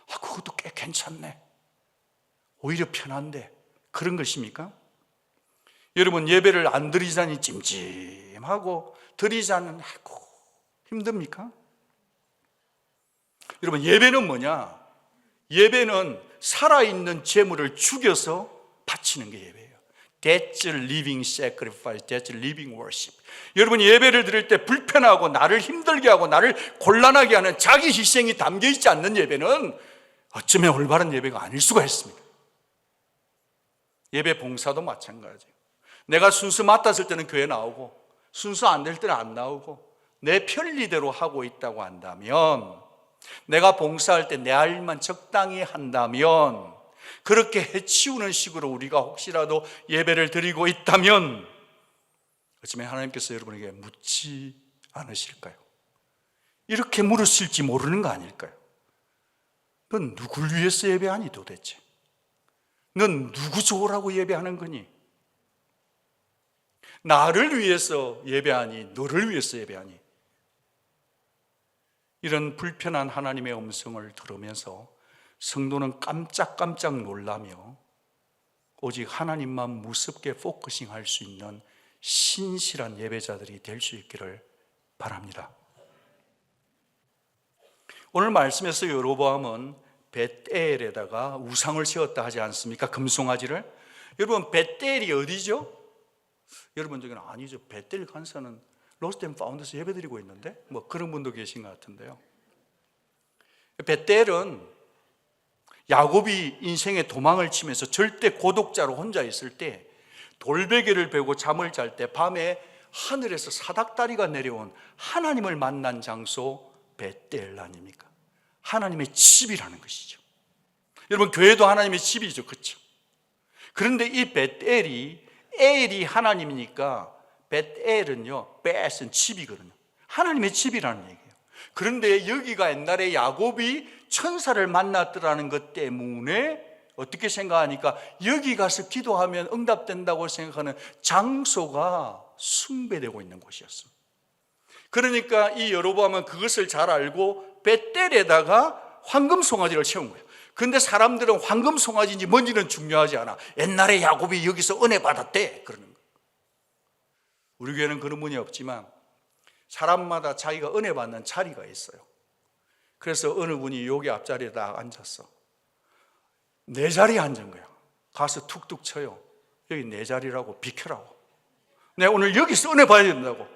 그것도 꽤 괜찮네. 오히려 편한데. 그런 것입니까? 여러분, 예배를 안 드리자니 찜찜하고 드리자는 아이고 힘듭니까? 여러분, 예배는 뭐냐? 예배는 살아있는 재물을 죽여서 바치는 게 예배예요. That's a living sacrifice. That's a living worship. 여러분, 예배를 드릴 때 불편하고 나를 힘들게 하고 나를 곤란하게 하는 자기 희생이 담겨있지 않는 예배는 어쩌면 올바른 예배가 아닐 수가 있습니다. 예배 봉사도 마찬가지예요. 내가 순수 맡았을 때는 교회 나오고 순수 안 될 때는 안 나오고 내 편리대로 하고 있다고 한다면, 내가 봉사할 때 내 할 일만 적당히 한다면, 그렇게 해치우는 식으로 우리가 혹시라도 예배를 드리고 있다면 어쩌면 하나님께서 여러분에게 묻지 않으실까요? 이렇게 물으실지 모르는 거 아닐까요? 넌 누굴 위해서 예배하니 도대체? 넌 누구 좋으라고 예배하는 거니? 나를 위해서 예배하니? 너를 위해서 예배하니? 이런 불편한 하나님의 음성을 들으면서 성도는 깜짝깜짝 놀라며 오직 하나님만 무섭게 포커싱 할 수 있는 신실한 예배자들이 될 수 있기를 바랍니다. 오늘 말씀에서 여로보암은 벳엘에다가 우상을 세웠다 하지 않습니까? 금송아지를. 여러분, 벳엘이 어디죠? 여러분 중에는 아니죠, 벳엘 간사는 로스트 앤 파운드에서 예배드리고 있는데, 그런 분도 계신 것 같은데요. 벳엘은 야곱이 인생의 도망을 치면서 절대 고독자로 혼자 있을 때 돌베개를 베고 잠을 잘 때 밤에 하늘에서 사닥다리가 내려온 하나님을 만난 장소 벳엘 아닙니까? 하나님의 집이라는 것이죠. 여러분, 교회도 하나님의 집이죠, 그렇죠? 그런데 이 벳엘이, 엘이 하나님이니까 벳엘은요, 벳은 집이거든요. 하나님의 집이라는 얘기예요. 그런데 여기가 옛날에 야곱이 천사를 만났더라는 것 때문에 어떻게 생각하니까 여기 가서 기도하면 응답된다고 생각하는 장소가 숭배되고 있는 곳이었습니다. 그러니까 이 여로보암은 그것을 잘 알고 벳엘에다가 황금 송아지를 세운 거예요. 그런데 사람들은 황금 송아지인지 뭔지는 중요하지 않아. 옛날에 야곱이 여기서 은혜 받았대, 그러는 거예요. 우리 교회는 그런 분이 없지만 사람마다 자기가 은혜 받는 자리가 있어요. 그래서 어느 분이 여기 앞자리에 딱 앉았어. 내 자리에 앉은 거야. 가서 툭툭 쳐요. 여기 내 자리라고, 비켜라고. 내가 오늘 여기서 은혜 받아야 된다고.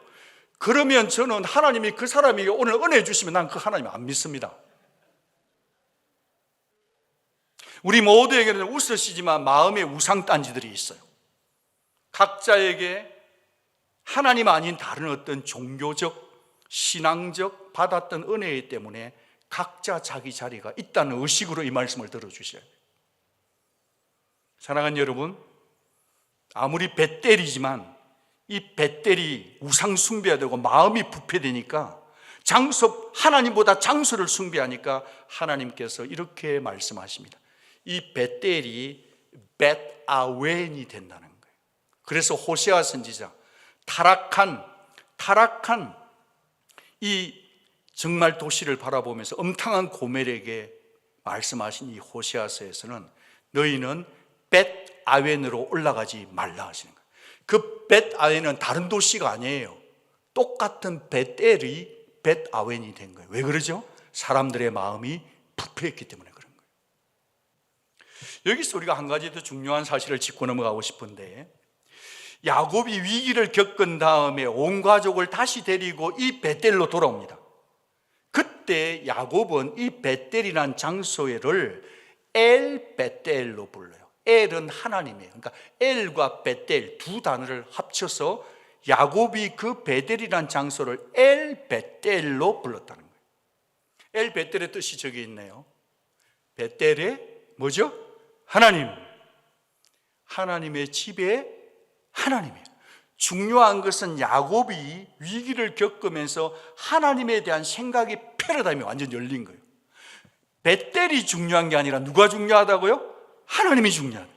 그러면 저는 하나님이 그 사람에게 오늘 은혜 주시면 난 그 하나님 안 믿습니다. 우리 모두에게는 웃으시지만 마음의 우상단지들이 있어요. 각자에게 하나님 아닌 다른 어떤 종교적, 신앙적 받았던 은혜 때문에 각자 자기 자리가 있다는 의식으로 이 말씀을 들어주셔야 돼요. 사랑하는 여러분, 아무리 벳엘이지만 이 벳엘이 우상 숭배하되고 마음이 부패되니까 장소, 하나님보다 장소를 숭배하니까 하나님께서 이렇게 말씀하십니다. 이 벳엘이 벳아웬이 된다는 거예요. 그래서 호세아 선지자, 타락한 이 정말 도시를 바라보면서 음탕한 고멜에게 말씀하신 이 호세아서에서는 너희는 벳 아웬으로 올라가지 말라 하시는 거예요. 그 벳 아웬은 다른 도시가 아니에요. 똑같은 베델이 벳 아웬이 된 거예요. 왜 그러죠? 사람들의 마음이 부패했기 때문에 그런 거예요. 여기서 우리가 한 가지 더 중요한 사실을 짚고 넘어가고 싶은데, 야곱이 위기를 겪은 다음에 온 가족을 다시 데리고 이 베델로 돌아옵니다. 그때 야곱은 이 베델이라는 장소를 엘 베델로 불러요. 엘은 하나님이에요. 그러니까 엘과 베델 두 단어를 합쳐서 야곱이 그 베델이라는 장소를 엘 베델로 불렀다는 거예요. 엘 베델의 뜻이 저기 있네요. 베델의 뭐죠? 하나님. 하나님의 집에 하나님이에요. 중요한 것은 야곱이 위기를 겪으면서 하나님에 대한 생각이 패러다임이 완전 열린 거예요. 베델이 중요한 게 아니라 누가 중요하다고요? 하나님이 중요하다.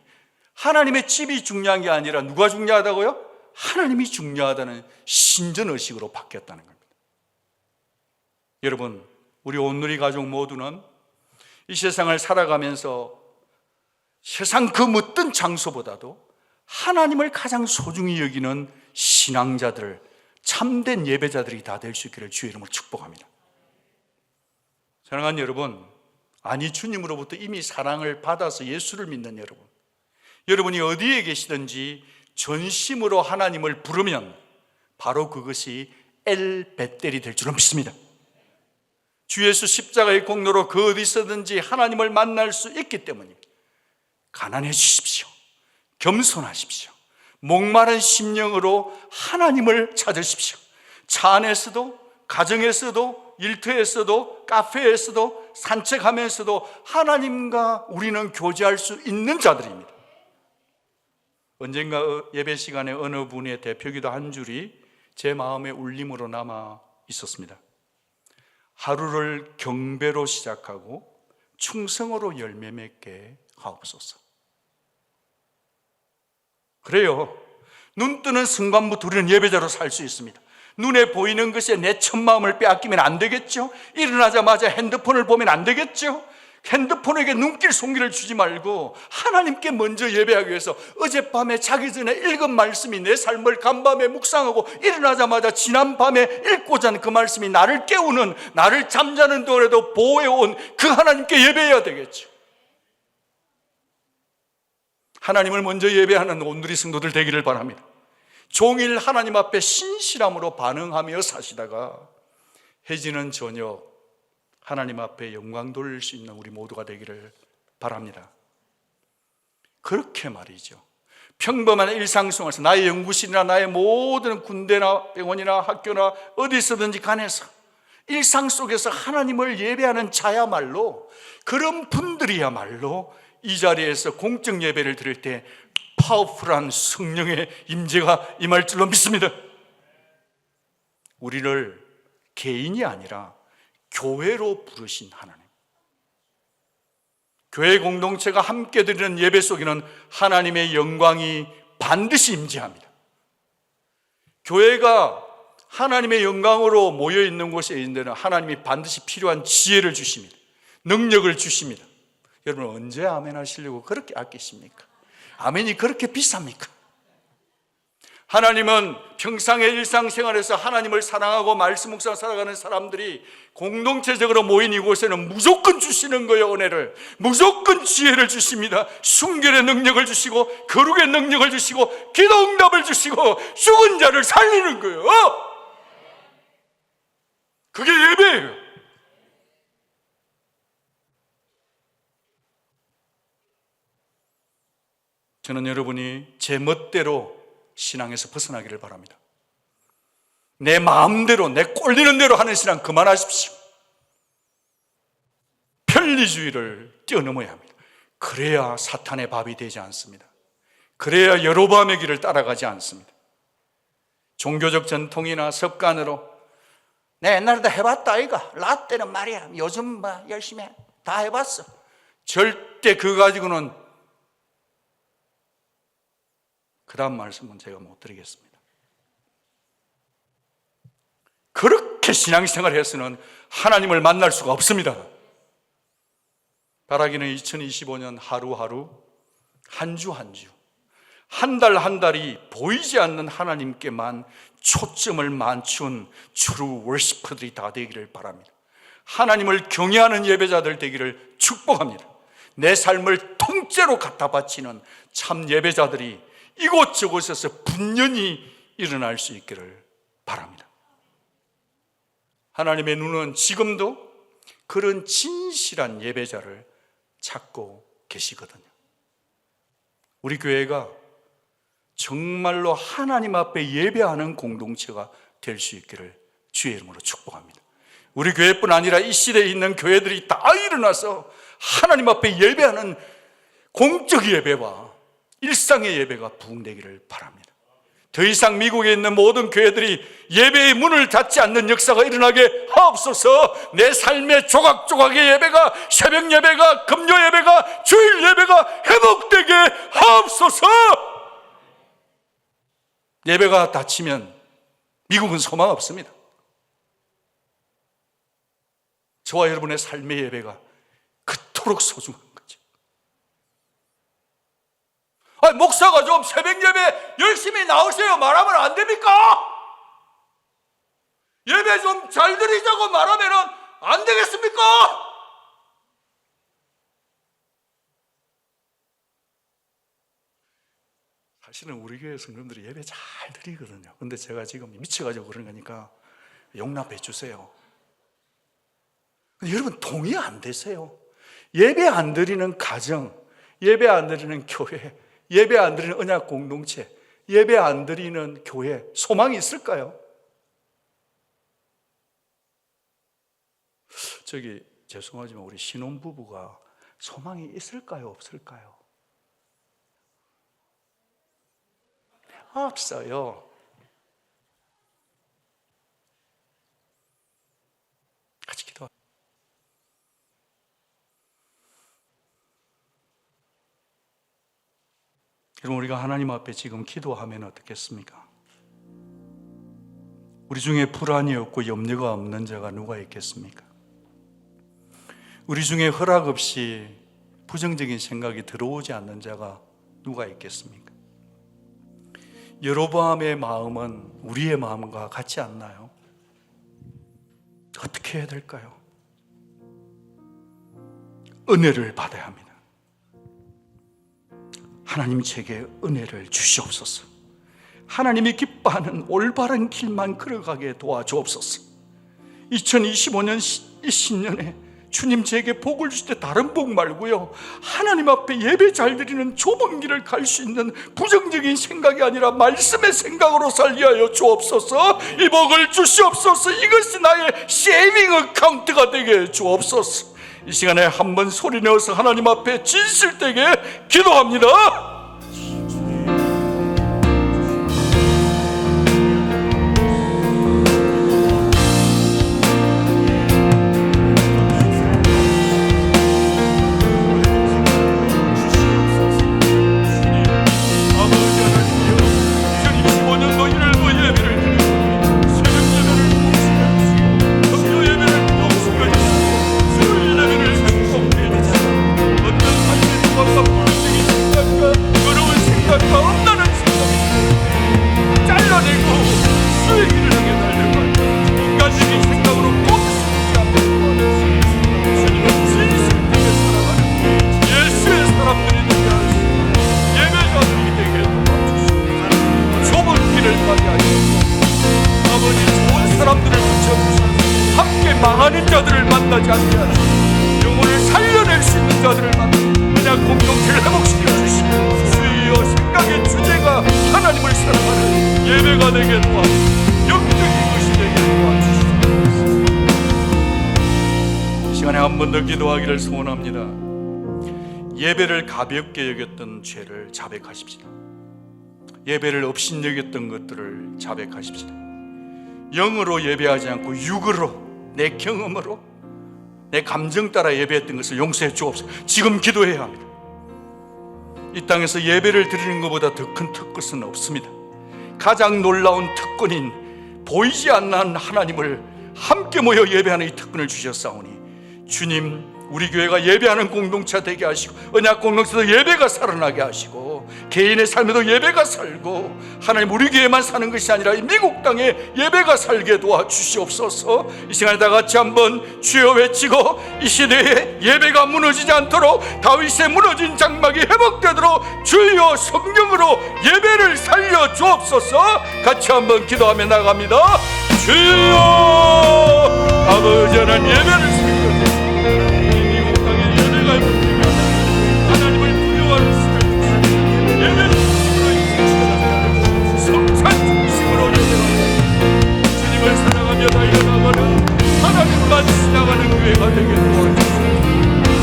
하나님의 집이 중요한 게 아니라 누가 중요하다고요? 하나님이 중요하다는 신전의식으로 바뀌었다는 겁니다. 여러분, 우리 온누리 가족 모두는 이 세상을 살아가면서 세상 그 어떤 장소보다도 하나님을 가장 소중히 여기는 신앙자들, 참된 예배자들이 다 될 수 있기를 주의 이름으로 축복합니다. 사랑하는 여러분, 아니 주님으로부터 이미 사랑을 받아서 예수를 믿는 여러분, 여러분이 어디에 계시든지 전심으로 하나님을 부르면 바로 그것이 엘 베델이 될 줄로 믿습니다. 주 예수 십자가의 공로로 그 어디서든지 하나님을 만날 수 있기 때문입니다. 가난해지십시오. 겸손하십시오. 목마른 심령으로 하나님을 찾으십시오. 차 안에서도, 가정에서도, 일터에서도, 카페에서도, 산책하면서도 하나님과 우리는 교제할 수 있는 자들입니다. 언젠가 예배 시간에 어느 분의 대표기도 한 줄이 제 마음의 울림으로 남아 있었습니다. 하루를 경배로 시작하고 충성으로 열매 맺게 하옵소서. 그래요. 눈 뜨는 순간부터 우리는 예배자로 살 수 있습니다. 눈에 보이는 것에 내 첫마음을 빼앗기면 안 되겠죠. 일어나자마자 핸드폰을 보면 안 되겠죠. 핸드폰에게 눈길 송기를 주지 말고 하나님께 먼저 예배하기 위해서 어젯밤에 자기 전에 읽은 말씀이 내 삶을 간밤에 묵상하고 일어나자마자 지난밤에 읽고자 하는 그 말씀이 나를 깨우는, 나를 잠자는 동안에도 보호해온 그 하나님께 예배해야 되겠죠. 하나님을 먼저 예배하는 온누리 성도들 되기를 바랍니다. 종일 하나님 앞에 신실함으로 반응하며 사시다가 해지는 저녁 하나님 앞에 영광 돌릴 수 있는 우리 모두가 되기를 바랍니다. 그렇게 말이죠. 평범한 일상 속에서 나의 연구실이나 나의 모든 군대나 병원이나 학교나 어디서든지 간에서 일상 속에서 하나님을 예배하는 자야말로, 그런 분들이야말로 이 자리에서 공적 예배를 드릴 때 파워풀한 성령의 임재가 임할 줄로 믿습니다. 우리를 개인이 아니라 교회로 부르신 하나님, 교회 공동체가 함께 드리는 예배 속에는 하나님의 영광이 반드시 임재합니다. 교회가 하나님의 영광으로 모여있는 곳에 있는 데는 하나님이 반드시 필요한 지혜를 주십니다. 능력을 주십니다. 여러분, 언제 아멘 하시려고 그렇게 아끼십니까? 아멘이 그렇게 비쌉니까? 하나님은 평상의 일상생활에서 하나님을 사랑하고 말씀 묵상 살아가는 사람들이 공동체적으로 모인 이곳에는 무조건 주시는 거예요. 은혜를, 무조건 지혜를 주십니다. 순결의 능력을 주시고 거룩의 능력을 주시고 기도 응답을 주시고 죽은 자를 살리는 거예요. 그게 예배예요. 저는 여러분이 제 멋대로 신앙에서 벗어나기를 바랍니다. 내 마음대로, 내 꼴리는 대로 하는 신앙 그만하십시오. 편리주의를 뛰어넘어야 합니다. 그래야 사탄의 밥이 되지 않습니다. 그래야 여로보암의 길을 따라가지 않습니다. 종교적 전통이나 습관으로 내 옛날에도 해봤다 아이가, 라떼는 말이야 요즘 열심히 해. 다 해봤어. 절대 그거 가지고는 그 다음 말씀은 제가 못 드리겠습니다. 그렇게 신앙생활을 해서는 하나님을 만날 수가 없습니다. 바라기는 2025년 하루하루 한 주 한 주, 한 달 한 달이 보이지 않는 하나님께만 초점을 맞춘 true worshiper들이 다 되기를 바랍니다. 하나님을 경외하는 예배자들 되기를 축복합니다. 내 삶을 통째로 갖다 바치는 참 예배자들이 이곳저곳에서 분연히 일어날 수 있기를 바랍니다. 하나님의 눈은 지금도 그런 진실한 예배자를 찾고 계시거든요. 우리 교회가 정말로 하나님 앞에 예배하는 공동체가 될 수 있기를 주의 이름으로 축복합니다. 우리 교회뿐 아니라 이 시대에 있는 교회들이 다 일어나서 하나님 앞에 예배하는 공적 예배와 일상의 예배가 부흥되기를 바랍니다. 더 이상 미국에 있는 모든 교회들이 예배의 문을 닫지 않는 역사가 일어나게 하옵소서. 내 삶의 조각조각의 예배가, 새벽 예배가, 금요 예배가, 주일 예배가 회복되게 하옵소서. 예배가 닫히면 미국은 소망 없습니다. 저와 여러분의 삶의 예배가 그토록 소중한 거죠. 아니, 목사가 좀 새벽 예배 열심히 나오세요 말하면 안 됩니까? 예배 좀 잘 드리자고 말하면 안 되겠습니까? 사실은 우리 교회 성도들이 예배 잘 드리거든요. 근데 제가 지금 미쳐가지고 그런 거니까 용납해 주세요. 여러분 동의 안 되세요? 예배 안 드리는 가정, 예배 안 드리는 교회, 예배 안 드리는 언약 공동체, 예배 안 드리는 교회 소망이 있을까요? 저기 죄송하지만 우리 신혼부부가 소망이 있을까요? 없을까요? 없어요. 같이 기도합시다. 여러분, 우리가 하나님 앞에 지금 기도하면 어떻겠습니까? 우리 중에 불안이 없고 염려가 없는 자가 누가 있겠습니까? 우리 중에 허락 없이 부정적인 생각이 들어오지 않는 자가 누가 있겠습니까? 여로보암의 마음은 우리의 마음과 같지 않나요? 어떻게 해야 될까요? 은혜를 받아야 합니다. 하나님 제게 은혜를 주시옵소서. 하나님이 기뻐하는 올바른 길만 걸어가게 도와주옵소서. 2025년 이 신년에 주님 제게 복을 주실 때 다른 복 말고요, 하나님 앞에 예배 잘 드리는 좁은 길을 갈 수 있는 부정적인 생각이 아니라 말씀의 생각으로 살게 하여 주옵소서. 이 복을 주시옵소서. 이것이 나의 세이빙 어카운트가 되게 해 주옵소서. 이 시간에 한번 소리 내어서 하나님 앞에 진실되게 기도합니다. 망하는 자들을 만나지 않게 하시고 영혼을 살려낼 수 있는 자들을 만나 그냥 공동체를 회복시켜 주시고 주여 생각의 주제가 하나님을 사랑하는 예배가 되게 도와주시고 영적인 것이 되게 도와주시고 이 시간에 한 번 더 기도하기를 소원합니다. 예배를 가볍게 여겼던 죄를 자백하십시다. 예배를 업신여겼던 것들을 자백하십시다. 영으로 예배하지 않고 육으로 내 경험으로 내 감정 따라 예배했던 것을 용서해 주옵소서. 지금 기도해야 합니다. 이 땅에서 예배를 드리는 것보다 더 큰 특권은 없습니다. 가장 놀라운 특권인 보이지 않는 하나님을 함께 모여 예배하는 이 특권을 주셨사오니 주님 우리 교회가 예배하는 공동체 되게 하시고, 언약 공동체도 예배가 살아나게 하시고, 개인의 삶에도 예배가 살고, 하나님 우리 교회만 사는 것이 아니라 이 미국 땅에 예배가 살게 도와주시옵소서. 이 시간에 다 같이 한번 주여 외치고, 이 시대에 예배가 무너지지 않도록, 다윗의 무너진 장막이 회복되도록 주여 성령으로 예배를 살려 주옵소서. 같이 한번 기도하며 나갑니다. 주여, 아버지 하나님 예배를 살려 하나님을 부여하는 시간, 예배를 성찬 중심으로 예배하는, 주님을 사랑하며 달려나가는, 하나님만 지나가는 교회가 되게 도와주시옵소서.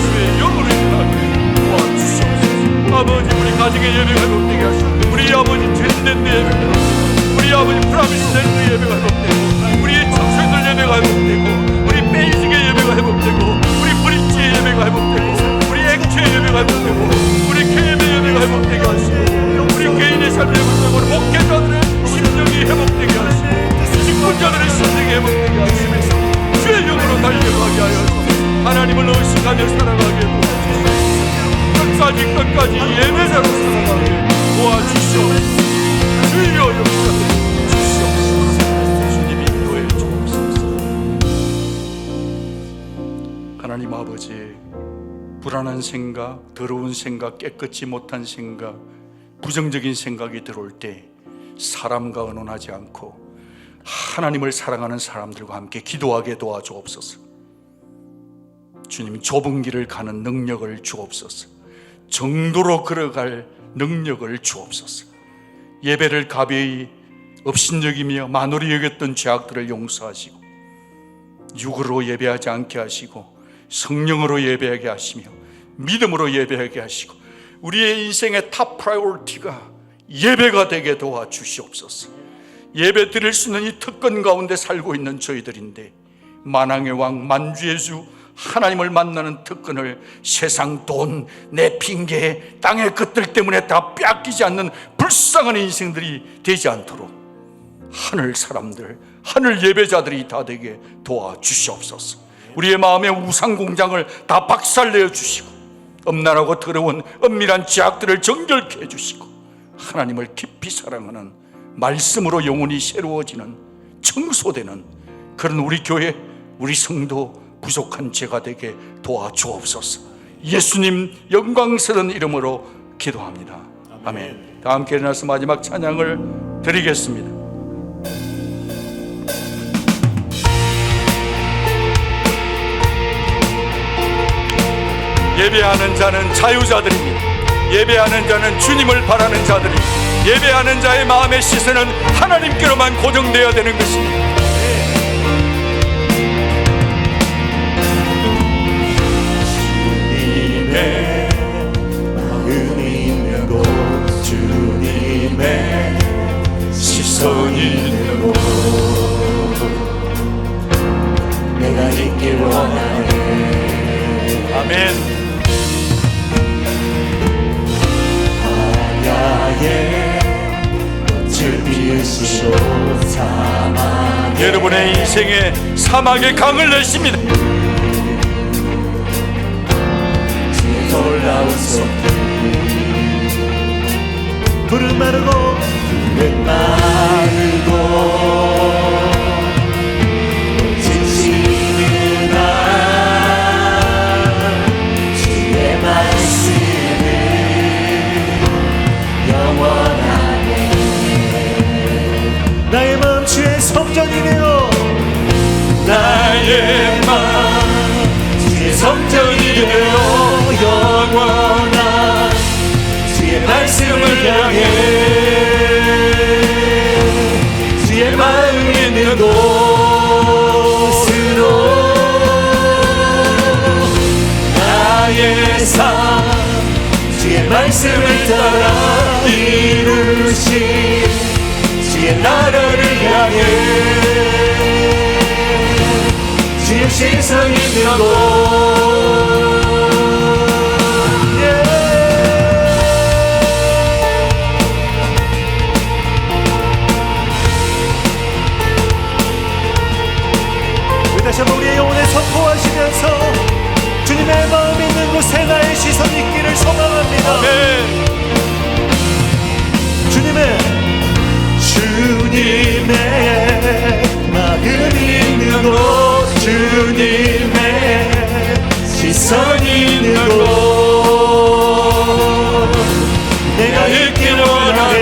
주의 영으로 인하여 도와주시옵소서. 아버지, 우리 가정의 예배가 회복되게 하시고, 우리 아버지 젠랜드 예배가 회복되고, 우리 아버지 프라미스랜드 예배가 회복되고, 우리의 청소년들 예배가 회복되고, 우리 베이직의 예배가 회복되고, 우리 브릿지의 예배가 회복되고, 액체 예배가 회복되고, 우리 개인의 예배가 회복되게 하시고, 우리 개인의 삶이 회복되고, 우리 목회자들의 심령이 회복되게 하시고, 직분자들의 심령이 회복되게 하시고, 주의 영으로 달려가게 하여서 하나님을 의식하며 살아가게 도와주시옵소서. 끝까지 예배자로 살아가게 도와주시옵소서. 주여 역사해 주시옵소서. 주님 인도해 주옵소서. 하나님 아버지, 불안한 생각, 더러운 생각, 깨끗이 못한 생각, 부정적인 생각이 들어올 때 사람과 의논하지 않고 하나님을 사랑하는 사람들과 함께 기도하게 도와주옵소서. 주님, 좁은 길을 가는 능력을 주옵소서. 정도로 걸어갈 능력을 주옵소서. 예배를 가벼이 업신여기며 만홀히 여겼던 죄악들을 용서하시고, 육으로 예배하지 않게 하시고 성령으로 예배하게 하시며 믿음으로 예배하게 하시고, 우리의 인생의 탑 프라이오리티가 예배가 되게 도와주시옵소서. 예배 드릴 수 있는 이 특권 가운데 살고 있는 저희들인데, 만왕의 왕 만주의 주 하나님을 만나는 특권을 세상 돈, 내 핑계, 땅의 것들 때문에 다 뺏기지 않는 불쌍한 인생들이 되지 않도록 하늘 사람들, 하늘 예배자들이 다 되게 도와주시옵소서. 우리의 마음의 우상 공장을 다 박살내어 주시고, 엄난하고 더러운 엄밀한 죄악들을 정결케 해주시고, 하나님을 깊이 사랑하는 말씀으로 영혼이 새로워지는, 청소되는 그런 우리 교회, 우리 성도 부족한 죄가 되게 도와주옵소서. 예수님 영광스러운 이름으로 기도합니다. 아멘. 다 함께 일어나서 마지막 찬양을 드리겠습니다. 예배하는 자는 자유자들입니다. 예배하는 자는 주님을 바라는 자들이, 예배하는 자의 마음의 시선은 하나님께로만 고정되어야 되는 것입니다. 주님의 마음이 있는 곳, 주님의 시선이 있는 곳, 내가 있길 원하네. 아멘. 꽃을 피우시고 사막에, 여러분의 인생에 사막의 강을 내십니다. 놀라운 소리, 푸른 마르고 푸른 마르고 지치는 날, 주의 말씀은 영원하네. 나의 마음 주의 성전이네요. 나의 마음 주의 성전이네요. 영원한 주의 말씀을 향해, 주의 마음 있는 곳으로 나의 삶, 주의 말씀을 따라 이루신 주의 나라를 향해, 주의 시선 있는 곳. 다시 한번 우리의 영혼에 선포하시면서 주님의 곳 주님의 시선이 있는 곳 내가 있길 원하네.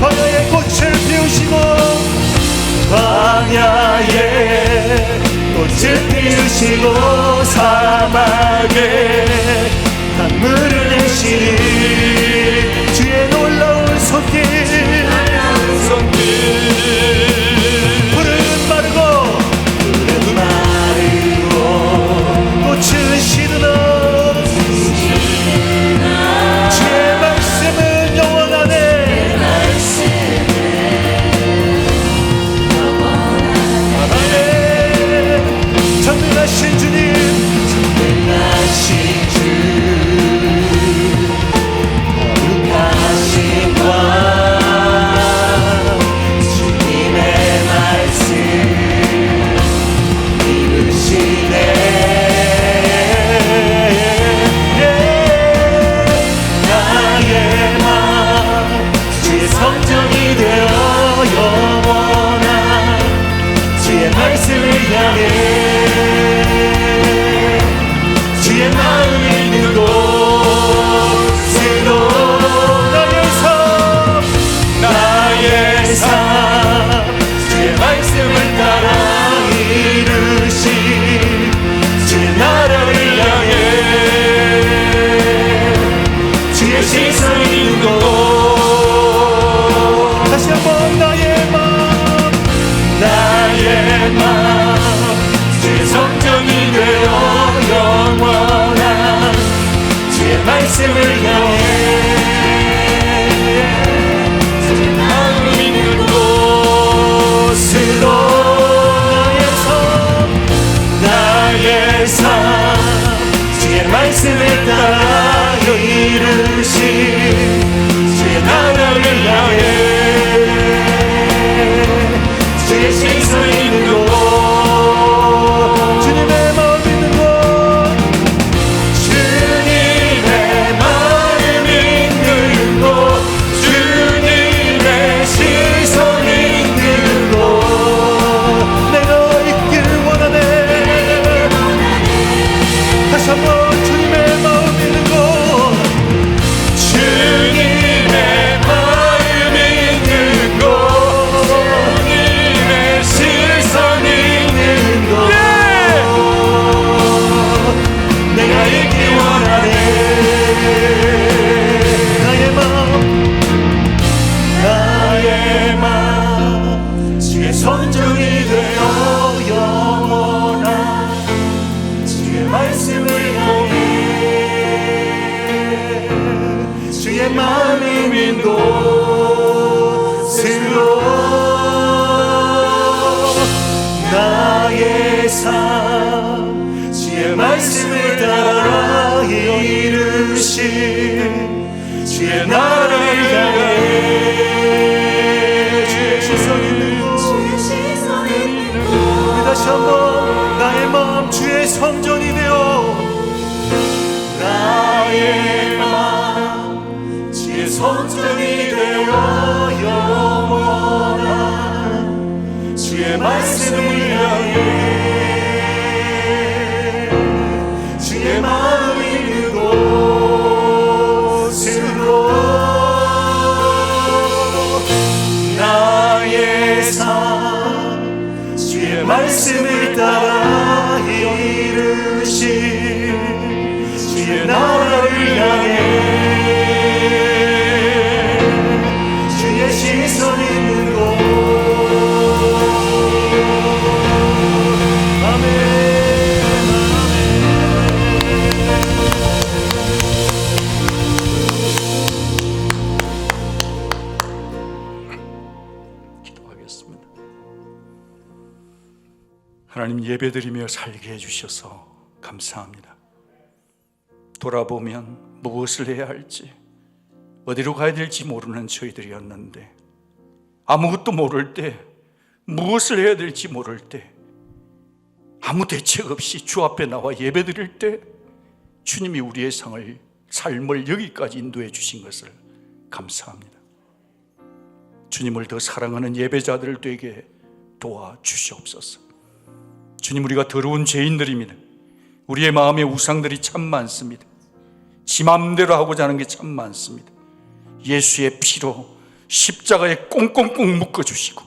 광야의 꽃을 피우시고 광야에 꽃을 피우시고 사막에 강물을 내시니 주의 놀라운 손길 푸른 마르고 꽃은 시드나 주의 말씀은 영원하네. 전능하신 주님 전능하신 주 거룩하신 왕 주님의 말씀 이루시네. 나의 맘 주의 성전이 되어 영원한 주의 말씀을 향해 주의 마음이 있는 곳으로 나의 삶 주의 말씀을 따라 이루신 주의 나라를 향해 주의 시선이 있는 곳 다시 한번 나의 맘 주의 성전이 되어 영원한 주의 말씀을 향해 주의 마음 있는 곳으로 나의 삶 주의 말씀을 따라 이루신 주의 나라를 향해 주의 시선 있는 곳 주님의 마음 있는 곳 주님의 마음 있는 곳 주님의 시선 있는 곳 내가 있길 원하네. 다시 한번 주님의 마음 있는 곳 주님의 마음 있는 곳 시선 있는 곳 내가 있길 원하네. 나의 맘 주의 선정이 되어 영원한 주의 말씀을 향해 주의 마음 있는 곳으로 나의 삶 주의 말씀을 따라 이루신 주의 나라를 향해 주의 시선 있는 곳 우리 다시 한번 나의 마음 주의 성전이 되어 나의 마음 주의 성전이 되어 영원한 주의 말씀을 향해 주의 마음 있는 곳으로 나의 삶 주의 말씀을 따라 이루신 주의 나라를 향해 주의 시선 있는 곳 아멘. 기도하겠습니다. 하나님, 예배드리며 살게 해주셔서 감사합니다. 돌아보면 무엇을 해야 할지, 어디로 가야 될지 모르는 저희들이었는데, 아무것도 모를 때, 무엇을 해야 될지 모를 때, 아무 대책 없이 주 앞에 나와 예배드릴 때 주님이 우리의 삶을 여기까지 인도해 주신 것을 감사합니다. 주님을 더 사랑하는 예배자들 되게 도와주시옵소서. 주님, 우리가 더러운 죄인들입니다. 우리의 마음에 우상들이 참 많습니다. 지 맘대로 하고자 하는 게 참 많습니다. 예수의 피로 십자가에 꽁꽁꽁 묶어주시고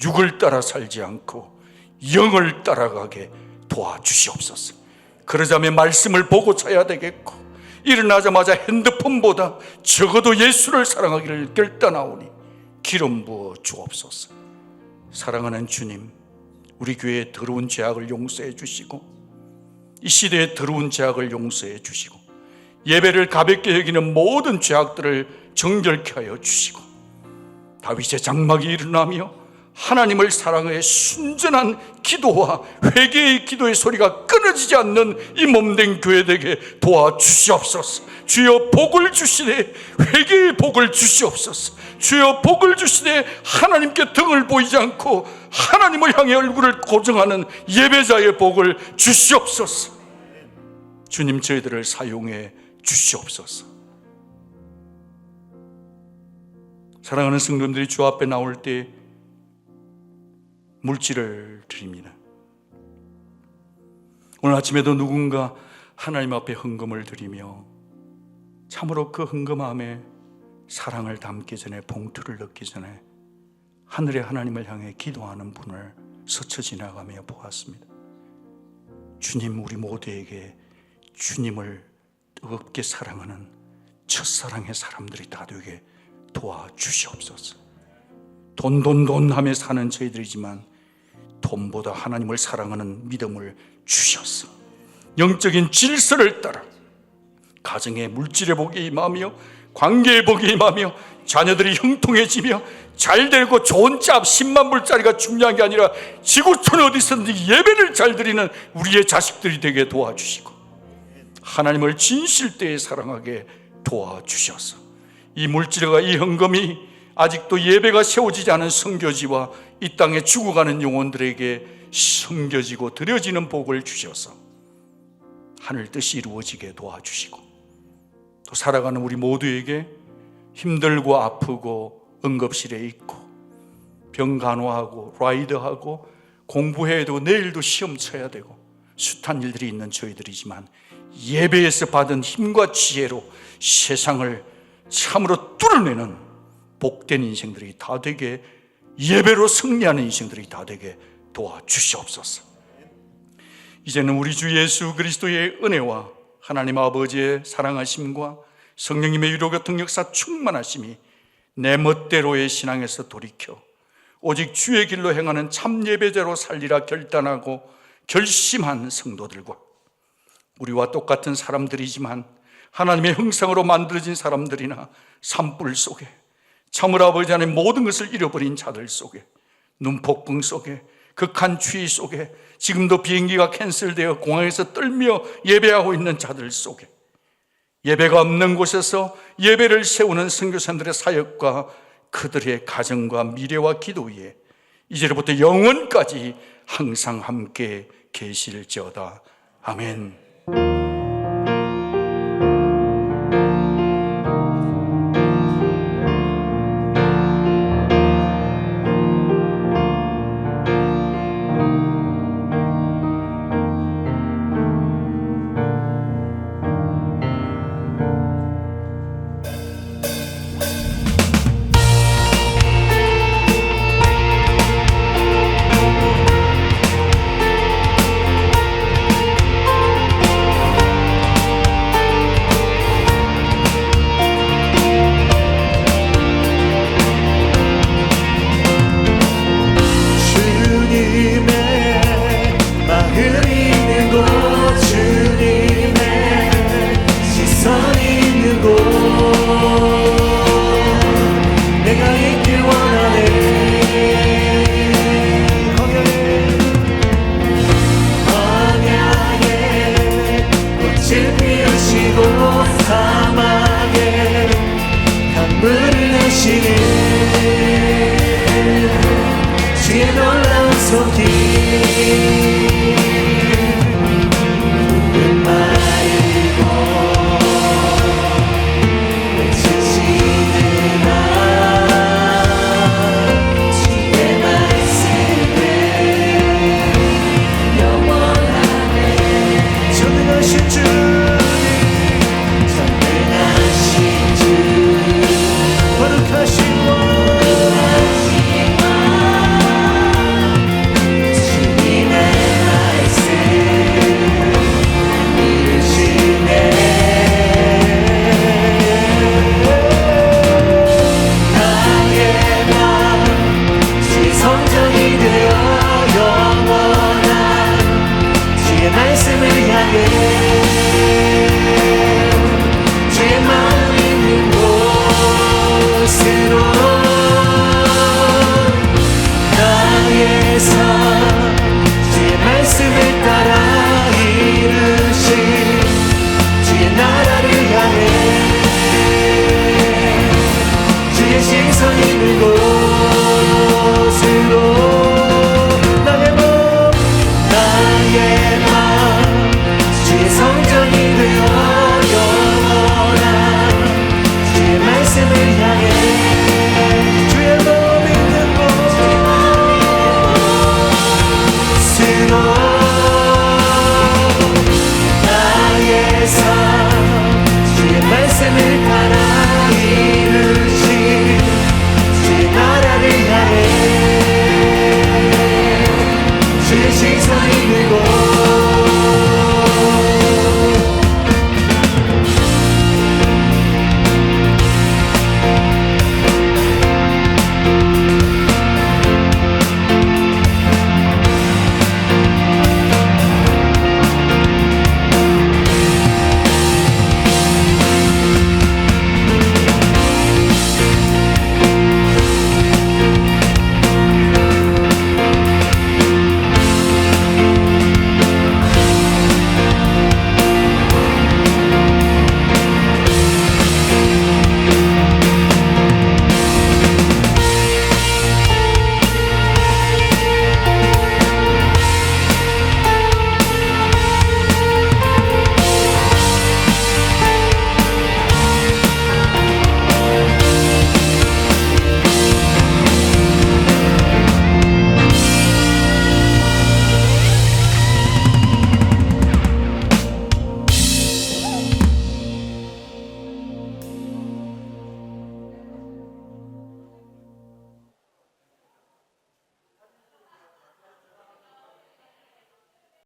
육을 따라 살지 않고 영을 따라가게 도와주시옵소서. 그러자면 말씀을 보고 자야 되겠고, 일어나자마자 핸드폰보다 적어도 예수를 사랑하기를 결단하오니 기름 부어 주옵소서. 사랑하는 주님, 우리 교회의 더러운 죄악을 용서해 주시고 이 시대의 더러운 죄악을 용서해 주시고 예배를 가볍게 여기는 모든 죄악들을 정결케 하여 주시고 다윗의 장막이 일어나며 하나님을 사랑해 순전한 기도와 회개의 기도의 소리가 끊어지지 않는 이 몸된 교회 되게 도와주시옵소서. 주여 복을 주시되 회개의 복을 주시옵소서. 주여 복을 주시되 하나님께 등을 보이지 않고 하나님을 향해 얼굴을 고정하는 예배자의 복을 주시옵소서. 주님, 저희들을 사용해 주시옵소서. 사랑하는 성도님들이 주 앞에 나올 때 물질을 드립니다. 오늘 아침에도 누군가 하나님 앞에 헌금을 드리며 참으로 그 헌금함에 사랑을 담기 전에, 봉투를 넣기 전에 하늘의 하나님을 향해 기도하는 분을 스쳐 지나가며 보았습니다. 주님, 우리 모두에게 주님을 뜨겁게 사랑하는 첫사랑의 사람들이 다 되게 도와주시옵소서. 돈 하며 사는 저희들이지만 돈보다 하나님을 사랑하는 믿음을 주셔서 영적인 질서를 따라 가정의 물질의 복이 임하며 관계의 복이 임하며 자녀들이 형통해지며 잘되고 좋은 짭 10만 불짜리가 중요한 게 아니라 지구촌 어디서든지 예배를 잘 드리는 우리의 자식들이 되게 도와주시고 하나님을 진실되이 사랑하게 도와주셔서 이 물질과 이 헌금이 아직도 예배가 세워지지 않은 선교지와 이 땅에 죽어가는 영혼들에게 섬겨지고 드려지는 복을 주셔서 하늘 뜻이 이루어지게 도와주시고 또 살아가는 우리 모두에게 힘들고 아프고 응급실에 있고 병 간호하고 라이드하고 공부해야 되고 내일도 시험 쳐야 되고 숱한 일들이 있는 저희들이지만 예배에서 받은 힘과 지혜로 세상을 참으로 뚫어내는 복된 인생들이 다 되게, 예배로 승리하는 인생들이 다 되게 도와주시옵소서. 이제는 우리 주 예수 그리스도의 은혜와 하나님 아버지의 사랑하심과 성령님의 위로교통 역사 충만하심이 내 멋대로의 신앙에서 돌이켜 오직 주의 길로 행하는 참 예배자로 살리라 결단하고 결심한 성도들과 우리와 똑같은 사람들이지만 하나님의 형상으로 만들어진 사람들이나 산불 속에 참으로 아버지 하나님 모든 것을 잃어버린 자들 속에, 눈폭풍 속에, 극한 추위 속에, 지금도 비행기가 캔슬되어 공항에서 떨며 예배하고 있는 자들 속에, 예배가 없는 곳에서 예배를 세우는 선교사님들의 사역과 그들의 가정과 미래와 기도 위에 이제로부터 영원까지 항상 함께 계실지어다. 아멘. 말씀을 향해 주의 마음 있는 곳으로 나에서 주의 말씀을 따라 이루신 주의 나라를 향해 주의 신선이